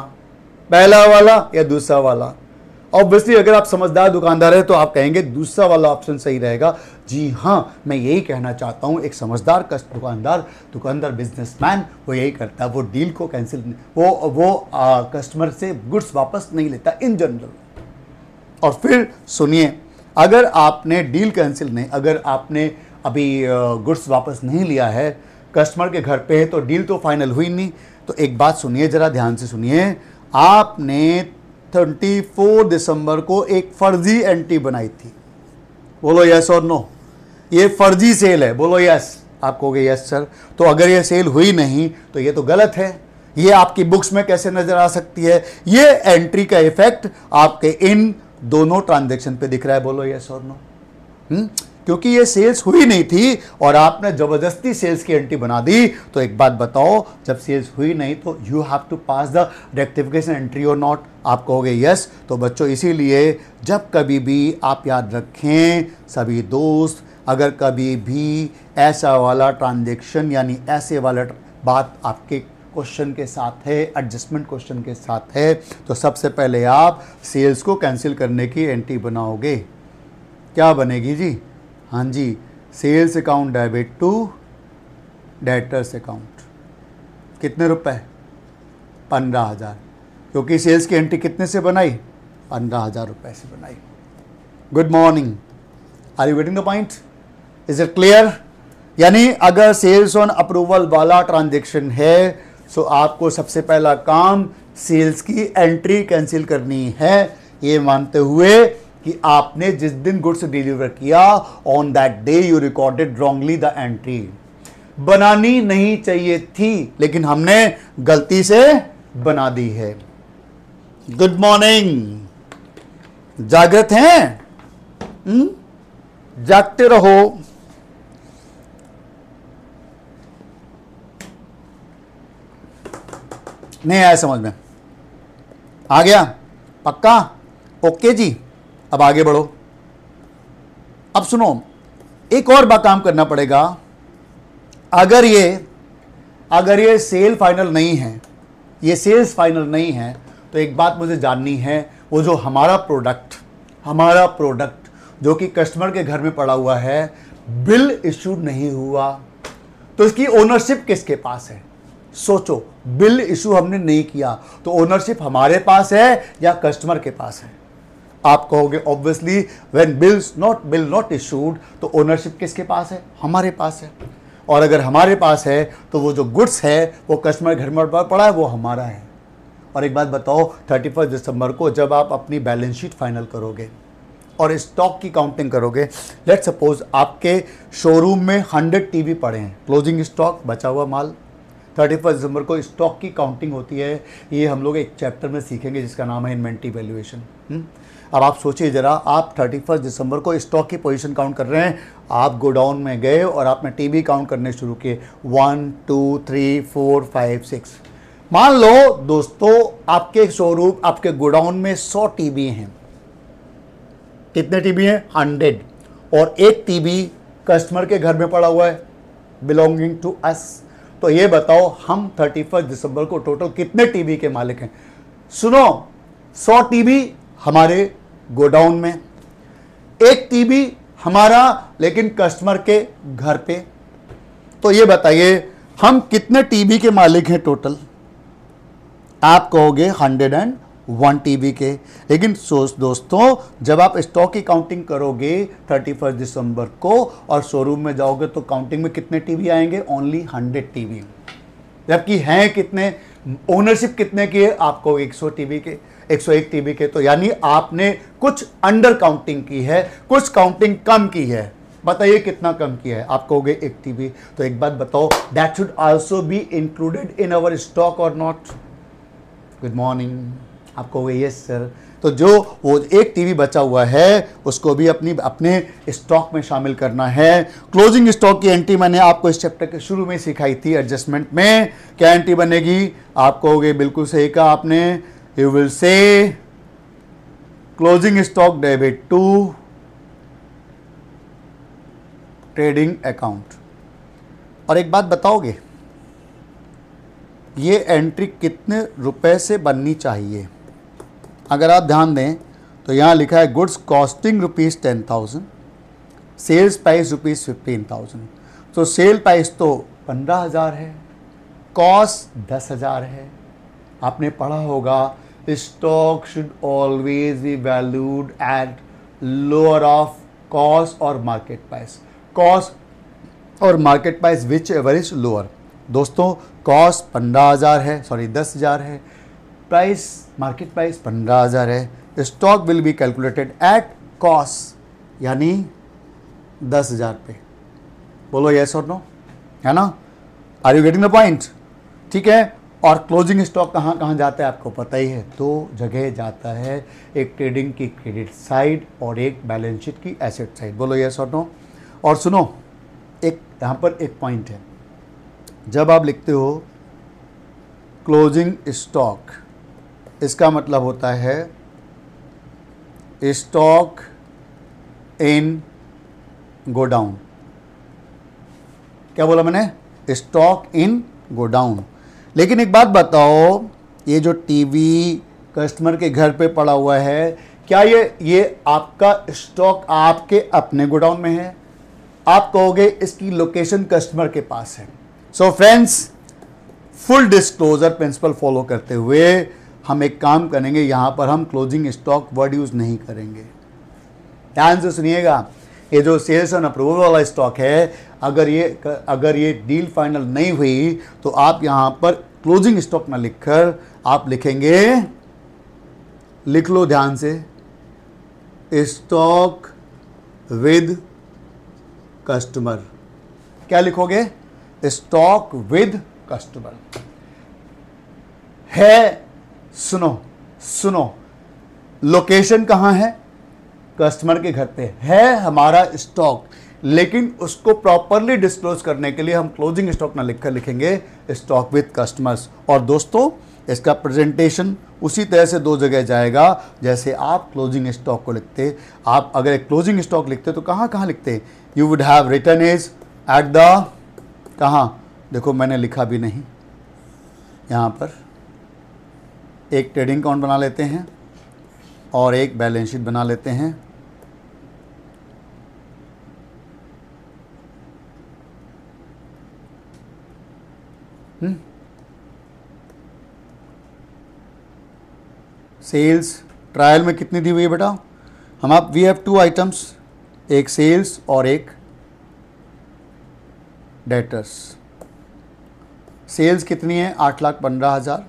पहला वाला या दूसरा वाला। ऑब्वियसली अगर आप समझदार दुकानदार है तो आप कहेंगे दूसरा वाला ऑप्शन सही रहेगा। जी हाँ, मैं यही कहना चाहता हूं, एक समझदार दुकानदार बिजनेसमैन वो यही करता है, वो डील को कैंसिल, वो कस्टमर से गुड्स वापस नहीं लेता इन जनरल। और फिर सुनिए, अगर आपने डील कैंसिल नहीं, अगर आपने अभी गुड्स वापस नहीं लिया है, कस्टमर के घर पे है, तो डील तो फाइनल हुई नहीं। तो एक बात सुनिए, जरा ध्यान से सुनिए, आपने 24 दिसंबर को एक फर्जी एंट्री बनाई थी, बोलो यस और नो, ये फर्जी सेल है, बोलो यस। आप कहोगे यस सर, तो अगर ये सेल हुई नहीं तो ये तो गलत है, ये आपकी बुक्स में कैसे नजर आ सकती है, ये एंट्री का इफेक्ट आपके इन दोनों ट्रांजैक्शन पे दिख रहा है, बोलो यस और नो। क्योंकि ये सेल्स हुई नहीं थी और आपने जबरदस्ती सेल्स की एंट्री बना दी। तो एक बात बताओ, जब सेल्स हुई नहीं तो you have to pass the rectification entry और नॉट। आप कहोगे यस। तो बच्चों इसीलिए जब कभी भी आप याद रखें, सभी दोस्त, अगर कभी भी ऐसा वाला ट्रांजेक्शन यानी ऐसे वाला बात आपके क्वेश्चन के साथ है, एडजस्टमेंट क्वेश्चन के साथ है, तो सबसे पहले आप सेल्स को कैंसिल करने की एंट्री बनाओगे। क्या बनेगी जी? हाँ जी, sales account debit to debtors account. कितने रुपए? 15,000। क्योंकि सेल्स की एंट्री कितने से बनाई? 15,000 रुपए से बनाई। Good morning, are you getting the point? Is it clear? यानी अगर सेल्स ऑन अप्रूवल वाला ट्रांजेक्शन है तो आपको सबसे पहला काम सेल्स की एंट्री कैंसिल करनी है, ये मानते हुए कि आपने जिस दिन गुड्स डिलीवर किया on that day you recorded wrongly the entry. बनानी नहीं चाहिए थी लेकिन हमने गलती से बना दी है। गुड मॉर्निंग, जागृत हैं? जागते रहो। नहीं आया समझ में? आ गया? पक्का? ओके जी, अब आगे बढ़ो। अब सुनो, एक और बात काम करना पड़ेगा। अगर ये सेल फाइनल नहीं है, ये सेल्स फाइनल नहीं है, तो एक बात मुझे जाननी है, वो जो हमारा प्रोडक्ट जो कि कस्टमर के घर में पड़ा हुआ है, बिल इशू नहीं हुआ, तो इसकी ओनरशिप किसके पास है? सोचो, बिल इशू हमने नहीं किया तो ओनरशिप हमारे पास है या कस्टमर के पास है? आप कहोगे obviously when bill not issued, तो ओनरशिप किसके पास है? हमारे पास है। और अगर हमारे पास है तो वो जो गुड्स है वो कस्टमर घर में पड़ा है, वो हमारा है। और एक बात बताओ, 31 दिसंबर को जब आप अपनी बैलेंस शीट फाइनल करोगे और स्टॉक की काउंटिंग करोगे, लेट्स सपोज आपके शोरूम में 100 टीवी पड़े हैं, क्लोजिंग स्टॉक, बचा हुआ माल। 31 दिसंबर को स्टॉक की काउंटिंग होती है, ये हम लोग एक चैप्टर में सीखेंगे जिसका नाम है इन्वेंटरी वैल्यूएशन। अब आप सोचिए जरा, आप 31 दिसंबर को स्टॉक की पोजीशन काउंट कर रहे हैं, आप गोडाउन में गए और आपने टीवी काउंट करने शुरू किए, 1 2 3 4 5 6। मान लो दोस्तों आपके शोरूम, आपके गोडाउन में 100 टीवी हैं। कितने टीवी हैं? 100। और एक टीवी कस्टमर के घर में पड़ा हुआ है, बिलोंगिंग टू अस। तो ये बताओ हम 31 दिसंबर को टोटल कितने टीवी के मालिक हैं? सुनो, 100 टीवी हमारे गोडाउन में, एक टीवी हमारा लेकिन कस्टमर के घर पे। तो ये बताइए हम कितने टीवी के मालिक हैं टोटल? आप कहोगे 101। 1 टीवी के। लेकिन दोस्तों जब आप स्टॉक की काउंटिंग करोगे 31 दिसंबर को और शोरूम में जाओगे तो काउंटिंग में कितने टीवी आएंगे? Only 100 TV. जबकि हैं कितने, ओनरशिप कितने की है? आपको 100 टीवी के, 101 टीवी के। तो यानी आपने कुछ अंडर काउंटिंग की है, कुछ काउंटिंग कम की है। बताइए कितना कम किया है? आप कहोगे 1 टीवी। तो एक बात बताओ, that should also be included in our stock और नॉट? Good morning. आप कहोगे यस सर। तो जो वो 1 टीवी बचा हुआ है उसको भी अपने स्टॉक में शामिल करना है। क्लोजिंग स्टॉक की एंट्री मैंने आपको इस चैप्टर के शुरू में सिखाई थी एडजस्टमेंट में। क्या एंट्री बनेगी? आप कहोगे बिल्कुल सही कहा आपने, you will say closing stock debit to trading account. और एक बात बताओगे, ये एंट्री कितने रुपए से बननी चाहिए? अगर आप ध्यान दें तो यहाँ लिखा है गुड्स कॉस्टिंग ₹10,000, सेल्स प्राइस ₹15,000। तो सेल प्राइस तो 15,000 है, कॉस्ट 10,000 है। आपने पढ़ा होगा stock should always be valued at lower of cost और मार्केट प्राइस। कॉस्ट और market price which ever is lower. दोस्तों कॉस्ट 15,000 है, सॉरी 10,000 है, प्राइस मार्केट प्राइस 15,000 है। Stock will be calculated at cost यानी 10,000 पे। बोलो यस और नो, है ना? Are you getting the point? ठीक है। और क्लोजिंग स्टॉक कहाँ कहाँ जाता है आपको पता ही है। 2 जगह जाता है, एक ट्रेडिंग की क्रेडिट साइड और एक बैलेंस शीट की एसेट साइड। बोलो यस और नो। और सुनो, एक यहाँ पर एक पॉइंट है, जब आप लिखते हो क्लोजिंग स्टॉक, इसका मतलब होता है स्टॉक इन गोडाउन। क्या बोला मैंने? Stock in godown. लेकिन एक बात बताओ, ये जो टीवी कस्टमर के घर पे पड़ा हुआ है, क्या ये आपका स्टॉक आपके अपने गोडाउन में है? आप कहोगे इसकी लोकेशन कस्टमर के पास है। So friends, full disclosure principle follow करते हुए हम एक काम करेंगे, यहां पर हम क्लोजिंग स्टॉक वर्ड यूज नहीं करेंगे। ध्यान से सुनिएगा, ये जो सेल्स एंड अप्रूवल वाला स्टॉक है, अगर ये डील फाइनल नहीं हुई तो आप यहां पर क्लोजिंग स्टॉक ना लिखकर आप लिखेंगे, लिख लो ध्यान से, स्टॉक विद कस्टमर। क्या लिखोगे? Stock with customer. है, सुनो, लोकेशन कहां है? कस्टमर के घर पे है हमारा स्टॉक, लेकिन उसको प्रॉपरली डिस्क्लोज करने के लिए हम क्लोजिंग स्टॉक ना लिखकर लिखेंगे स्टॉक विद कस्टमर्स। और दोस्तों इसका प्रेजेंटेशन उसी तरह से 2 जगह जाएगा जैसे आप क्लोजिंग स्टॉक को लिखते। आप अगर एक क्लोजिंग स्टॉक लिखते तो कहाँ लिखते? You would have written is at the, कहाँ? देखो मैंने लिखा भी नहीं। यहाँ पर एक ट्रेडिंग अकाउंट बना लेते हैं और एक बैलेंस शीट बना लेते हैं। सेल्स ट्रायल में कितनी दी हुई है बेटा? वी हैव 2 आइटम्स, एक सेल्स और एक डेटर्स। सेल्स कितनी है? 8,15,000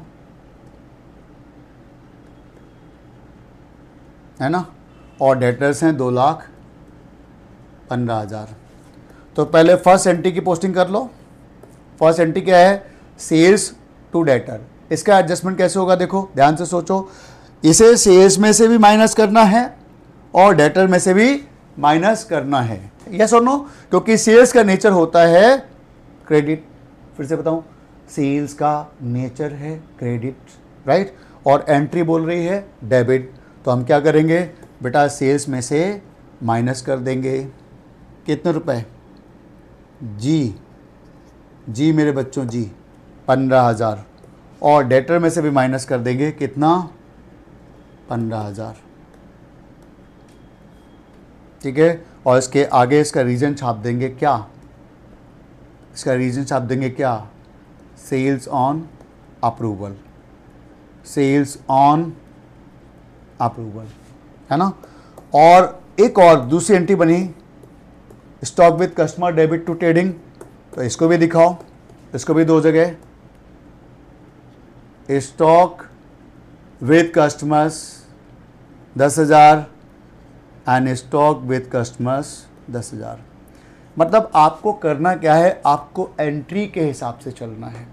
है ना, और डेटर्स हैं 2,15,000। तो पहले फर्स्ट एंट्री की पोस्टिंग कर लो। फर्स्ट एंट्री क्या है? Sales to debtor. इसका एडजस्टमेंट कैसे होगा? देखो ध्यान से सोचो, इसे सेल्स में से भी माइनस करना है और डेटर में से भी माइनस करना है। यस और नो? क्योंकि सेल्स का नेचर होता है क्रेडिट। फिर से बताऊं, सेल्स का नेचर है क्रेडिट, राइट? और एंट्री बोल रही है डेबिट। तो हम क्या करेंगे बेटा? सेल्स में से माइनस कर देंगे कितने रुपए? जी मेरे बच्चों, जी 15,000। और डेटर में से भी माइनस कर देंगे कितना? 15,000। ठीक है। और इसके आगे इसका रीजन छाप देंगे क्या? इसका रीजन छाप देंगे क्या? Sales on approval. Sales on approval, है ना। और एक और दूसरी एंट्री बनी stock with customer debit to trading, तो इसको भी दिखाओ, इसको भी दो जगह, stock with customers 10,000 and stock with customers 10,000। मतलब आपको करना क्या है, आपको एंट्री के हिसाब से चलना है।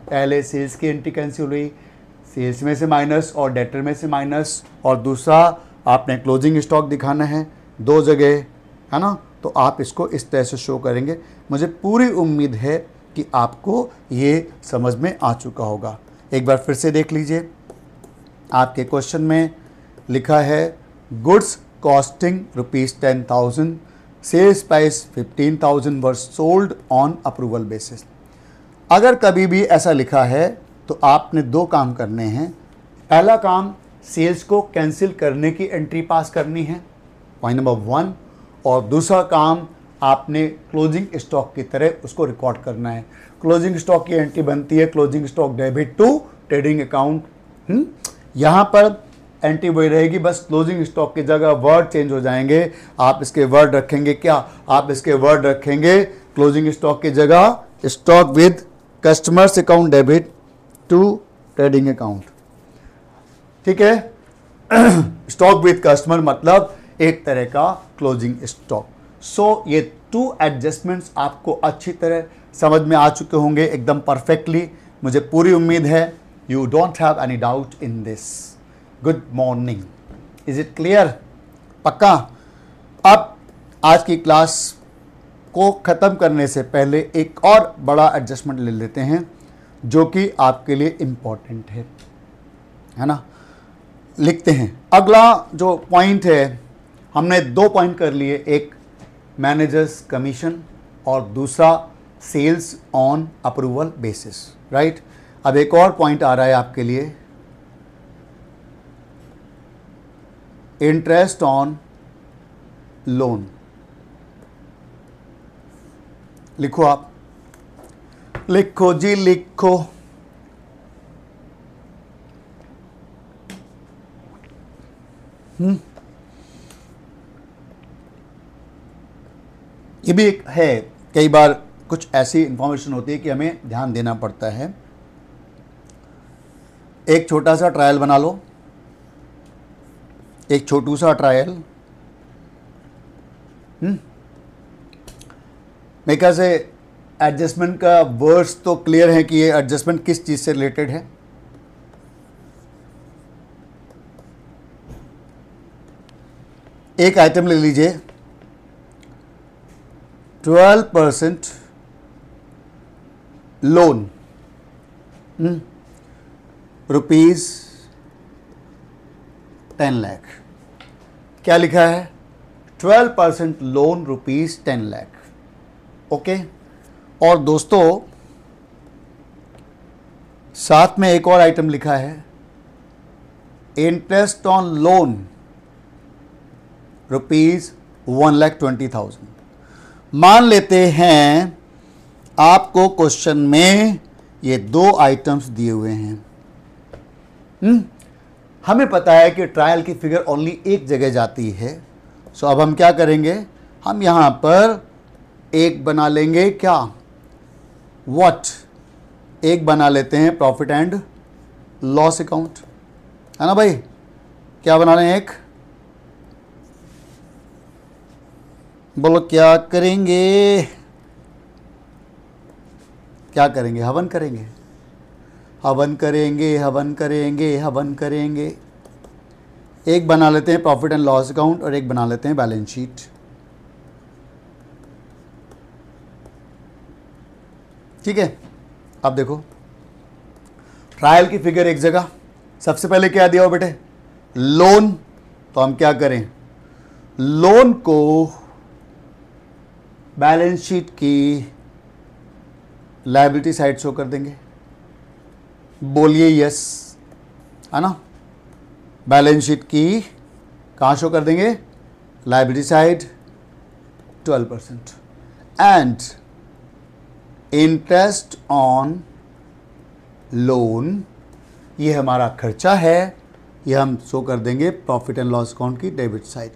पहले सेल्स की एंट्री कैंसिल हुई, सेल्स में से माइनस और डेटर में से माइनस, और दूसरा आपने क्लोजिंग स्टॉक दिखाना है, दो जगह, है ना। तो आप इसको इस तरह से शो करेंगे। मुझे पूरी उम्मीद है कि आपको ये समझ में आ चुका होगा। एक बार फिर से देख लीजिए, आपके क्वेश्चन में लिखा है goods costing ₹10,000, sales price 15,000 were sold on approval basis. अगर कभी भी ऐसा लिखा है तो आपने दो काम करने हैं। पहला काम, सेल्स को कैंसिल करने की एंट्री पास करनी है, पॉइंट नंबर 1, और दूसरा काम आपने क्लोजिंग स्टॉक की तरह उसको रिकॉर्ड करना है। क्लोजिंग स्टॉक की एंट्री बनती है closing stock debit to trading account. यहाँ पर एंट्री वही रहेगी, बस क्लोजिंग स्टॉक की जगह वर्ड चेंज हो जाएंगे। आप इसके वर्ड रखेंगे क्या, आप इसके वर्ड रखेंगे क्लोजिंग स्टॉक की जगह stock with customers account debit to trading account, ठीक है। स्टॉक विद कस्टमर मतलब एक तरह का क्लोजिंग स्टॉक। सो ये 2 एडजस्टमेंट्स आपको अच्छी तरह समझ में आ चुके होंगे, एकदम परफेक्टली। मुझे पूरी उम्मीद है you don't have any doubt in this. Good morning, is it clear? पक्का? अब आज की क्लास को ख़त्म करने से पहले एक और बड़ा एडजस्टमेंट ले लेते हैं जो कि आपके लिए इम्पॉर्टेंट है ना। लिखते हैं, अगला जो पॉइंट है, हमने 2 पॉइंट कर लिए, एक मैनेजर्स कमीशन और दूसरा sales on approval basis, right. अब एक और पॉइंट आ रहा है आपके लिए, इंटरेस्ट ऑन लोन। लिखो, आप लिखो जी, लिखो। ये भी एक है, कई बार कुछ ऐसी इंफॉर्मेशन होती है कि हमें ध्यान देना पड़ता है। एक छोटा सा ट्रायल बना लो, एक छोटू सा ट्रायल। मेरे ख्याल से एडजस्टमेंट का वर्ड्स तो क्लियर है कि ये एडजस्टमेंट किस चीज़ से रिलेटेड है। एक आइटम ले लीजिए, 12% लोन, रुपीज़ 10 लाख। क्या लिखा है? 12% लोन रुपीज़ 10 लाख। ओके। और दोस्तों साथ में एक और आइटम लिखा है, इंटरेस्ट ऑन लोन रुपीज़ 1,20,000। मान लेते हैं आपको क्वेश्चन में ये 2 आइटम्स दिए हुए हैं। हमें पता है कि ट्रायल की फिगर ओनली एक जगह जाती है। सो अब हम क्या करेंगे, हम यहाँ पर एक बना लेंगे, क्या, व्हाट, एक बना लेते हैं प्रॉफिट एंड लॉस अकाउंट, है ना भाई। क्या बना लें? एक, बोलो क्या करेंगे? क्या करेंगे? हवन करेंगे, हवन करेंगे, हवन करेंगे, हवन करेंगे। एक बना लेते हैं प्रॉफिट एंड लॉस अकाउंट और एक बना लेते हैं बैलेंस शीट। ठीक है। अब देखो, ट्रायल की फिगर एक जगह, सबसे पहले क्या दिया हो बेटे? लोन। तो हम क्या करें, लोन को बैलेंस शीट की लायबिलिटी साइड शो कर देंगे। बोलिए यस, है ना। बैलेंस शीट की कहाँ शो कर देंगे? Liability side 12%। And interest on loan, ये हमारा खर्चा है, ये हम शो कर देंगे प्रॉफिट एंड लॉस अकाउंट की डेबिट साइड।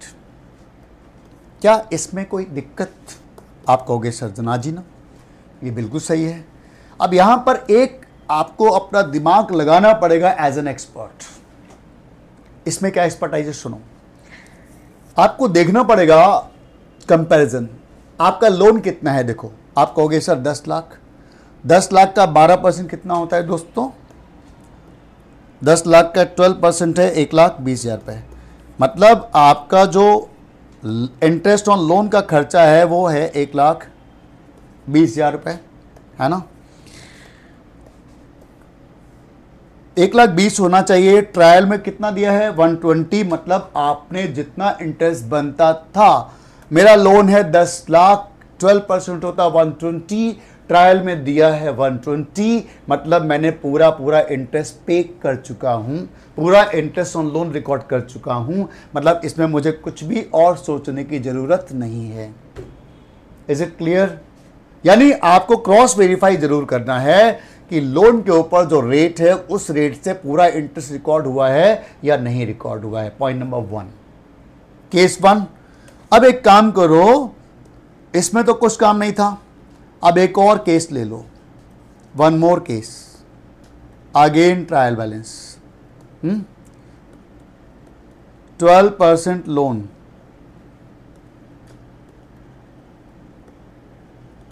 क्या इसमें कोई दिक्कत? आप कहोगे सर जना जी ना, ये बिल्कुल सही है। अब यहाँ पर एक आपको अपना दिमाग लगाना पड़ेगा एज एन एक्सपर्ट। इसमें क्या एक्सपर्टाइज है सुनो। आपको देखना पड़ेगा कंपैरिजन, आपका लोन कितना है। देखो आप कहोगे सर 10 लाख, 10 लाख का 12% कितना होता है दोस्तों? 10 लाख का 12% है 1,20,000 रुपये। मतलब आपका जो इंटरेस्ट ऑन लोन का खर्चा है वो है 1,20,000 रुपये, है ना। 1,20,000 होना चाहिए। ट्रायल में कितना दिया है? 120। मतलब आपने जितना इंटरेस्ट बनता था, मेरा लोन है 10 लाख, 12% होता 120, ट्रायल में दिया है 120, मतलब मैंने पूरा इंटरेस्ट पे कर चुका हूं, पूरा इंटरेस्ट ऑन लोन रिकॉर्ड कर चुका हूं। मतलब इसमें मुझे कुछ भी और सोचने की जरूरत नहीं है। Is it clear? यानी आपको क्रॉस वेरीफाई जरूर करना है कि लोन के ऊपर जो रेट है उस रेट से पूरा इंटरेस्ट रिकॉर्ड हुआ है या नहीं रिकॉर्ड हुआ है। Point number 1, case 1। अब एक काम करो, इसमें तो कुछ काम नहीं था, अब एक और केस ले लो, 1 more case, again trial balance. 12% loan,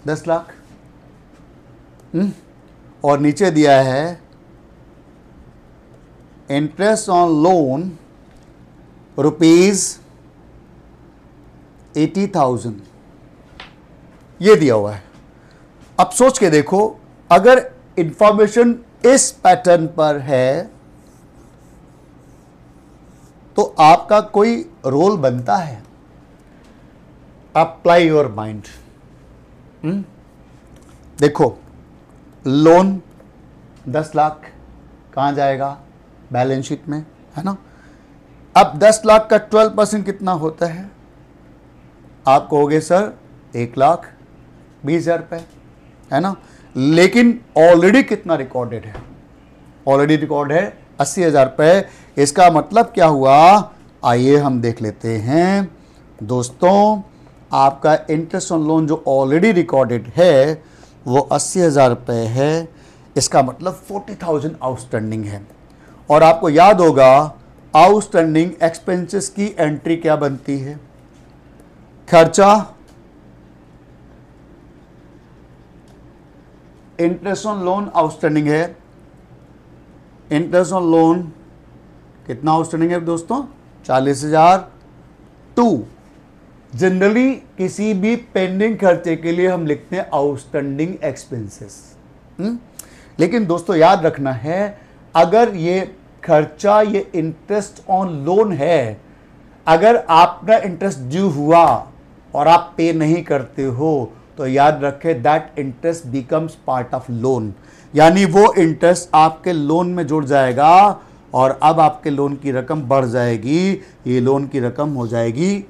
10 lakh, और नीचे दिया है इंटरेस्ट ऑन लोन ₹80,000, ये दिया हुआ है। अब सोच के देखो, अगर इंफॉर्मेशन इस पैटर्न पर है तो आपका कोई रोल बनता है। Apply your mind. देखो लोन 10 लाख कहां जाएगा? बैलेंस शीट में, है ना। अब 10 लाख का 12% कितना होता है? आप कहोगे सर 1,20,000 रुपये, है ना। लेकिन ऑलरेडी कितना रिकॉर्डेड है? ऑलरेडी रिकॉर्ड है 80,000 रुपये। इसका मतलब क्या हुआ? आइए हम देख लेते हैं दोस्तों। आपका इंटरेस्ट ऑन लोन जो ऑलरेडी रिकॉर्डेड है वो 80,000 रुपये है। इसका मतलब 40,000 आउटस्टैंडिंग है। और आपको याद होगा आउटस्टैंडिंग एक्सपेंसेस की एंट्री क्या बनती है? खर्चा, इंटरेस्ट ऑन लोन आउटस्टैंडिंग है। इंटरेस्ट ऑन लोन कितना आउटस्टैंडिंग है दोस्तों? 40,000। 2, जनरली किसी भी पेंडिंग खर्चे के लिए हम लिखते हैं आउटस्टैंडिंग एक्सपेंसेस। लेकिन दोस्तों याद रखना है, अगर ये खर्चा, ये इंटरेस्ट ऑन लोन है, अगर आपका इंटरेस्ट ड्यू हुआ और आप पे नहीं करते हो तो याद रखें that interest becomes part of loan. यानी वो इंटरेस्ट आपके लोन में जुड़ जाएगा और अब आपके लोन की रकम बढ़ जाएगी। ये लोन की रकम हो जाएगी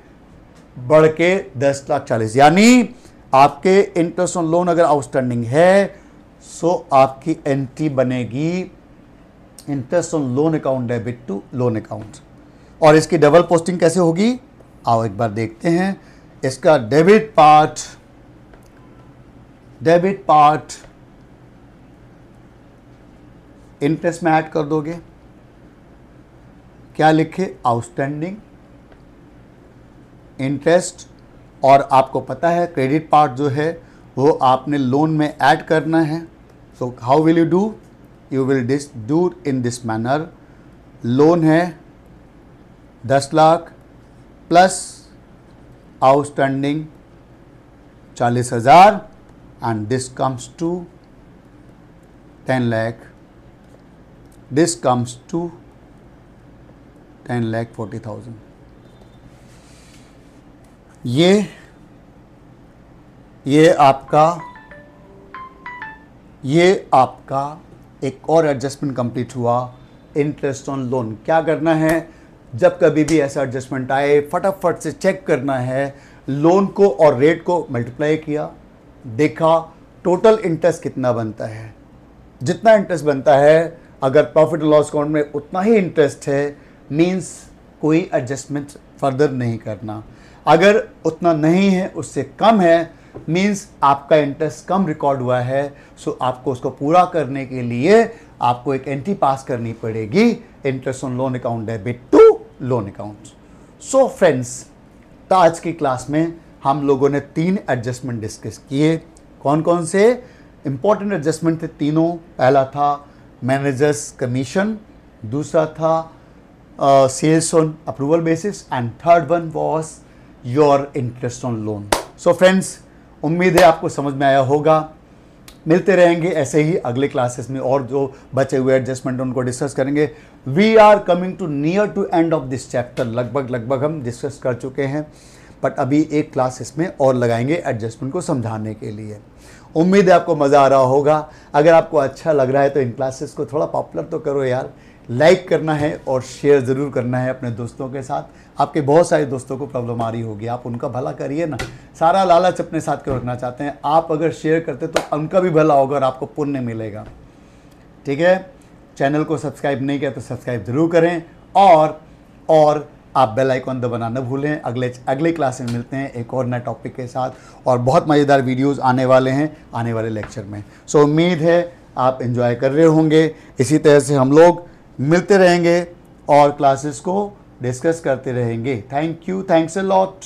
बढ़ के 10,40,000। यानी आपके इंटरेस्ट ऑन लोन अगर आउटस्टैंडिंग है सो आपकी एंट्री बनेगी interest on loan account debit to loan account. और इसकी डबल पोस्टिंग कैसे होगी? आओ एक बार देखते हैं। इसका डेबिट पार्ट इंटरेस्ट में ऐड कर दोगे। क्या लिखे? Outstanding interest. और आपको पता है क्रेडिट पार्ट जो है वो आपने लोन में ऐड करना है। So how will you do? You will do in this manner. Loan है 10 lakh plus outstanding 40,000 and this comes to 10 lakh. This comes to 10,40,000. ये आपका एक और एडजस्टमेंट कंप्लीट हुआ इंटरेस्ट ऑन लोन। क्या करना है? जब कभी भी ऐसा एडजस्टमेंट आए फटाफट से चेक करना है। लोन को और रेट को मल्टीप्लाई किया, देखा टोटल इंटरेस्ट कितना बनता है। जितना इंटरेस्ट बनता है, अगर प्रॉफिट एंड लॉस अकाउंट में उतना ही इंटरेस्ट है मीन्स कोई एडजस्टमेंट फर्दर नहीं करना। अगर उतना नहीं है, उससे कम है, मीन्स आपका इंटरेस्ट कम रिकॉर्ड हुआ है, सो आपको उसको पूरा करने के लिए आपको एक एंट्री पास करनी पड़ेगी, interest on loan account debit to loan account. So friends, तो आज की क्लास में हम लोगों ने 3 एडजस्टमेंट डिस्कस किए। कौन कौन से इंपॉर्टेंट एडजस्टमेंट थे तीनों? पहला था मैनेजर्स कमीशन, दूसरा था sales on approval basis, and third one was your interest on loan. So friends, उम्मीद है आपको समझ में आया होगा। मिलते रहेंगे ऐसे ही अगले क्लासेस में, और जो बचे हुए एडजस्टमेंट उनको डिस्कस करेंगे। We are coming to near to end of this chapter. लगभग हम डिस्कस कर चुके हैं, बट अभी एक क्लास इसमें और लगाएंगे एडजस्टमेंट को समझाने के लिए। उम्मीद है आपको मज़ा आ रहा होगा। अगर आपको अच्छा लग रहा है तो इन क्लासेस को थोड़ा पॉपुलर तो करो यार, लाइक करना है और शेयर ज़रूर करना है अपने दोस्तों के साथ। आपके बहुत सारे दोस्तों को प्रॉब्लम आ रही होगी, आप उनका भला करिए ना। सारा लालच अपने साथ क्यों रखना चाहते हैं? आप अगर शेयर करते तो उनका भी भला होगा और आपको पुण्य मिलेगा। ठीक है, चैनल को सब्सक्राइब नहीं किया तो सब्सक्राइब ज़रूर करें, और आप बेल आइकॉन दबाना न भूलें। अगले क्लास में मिलते हैं एक और नए टॉपिक के साथ, और बहुत मज़ेदार वीडियोस आने वाले हैं आने वाले लेक्चर में। सो उम्मीद है आप एंजॉय कर रहे होंगे। इसी तरह से हम लोग मिलते रहेंगे और क्लासेस को डिस्कस करते रहेंगे। Thank you, thanks a lot.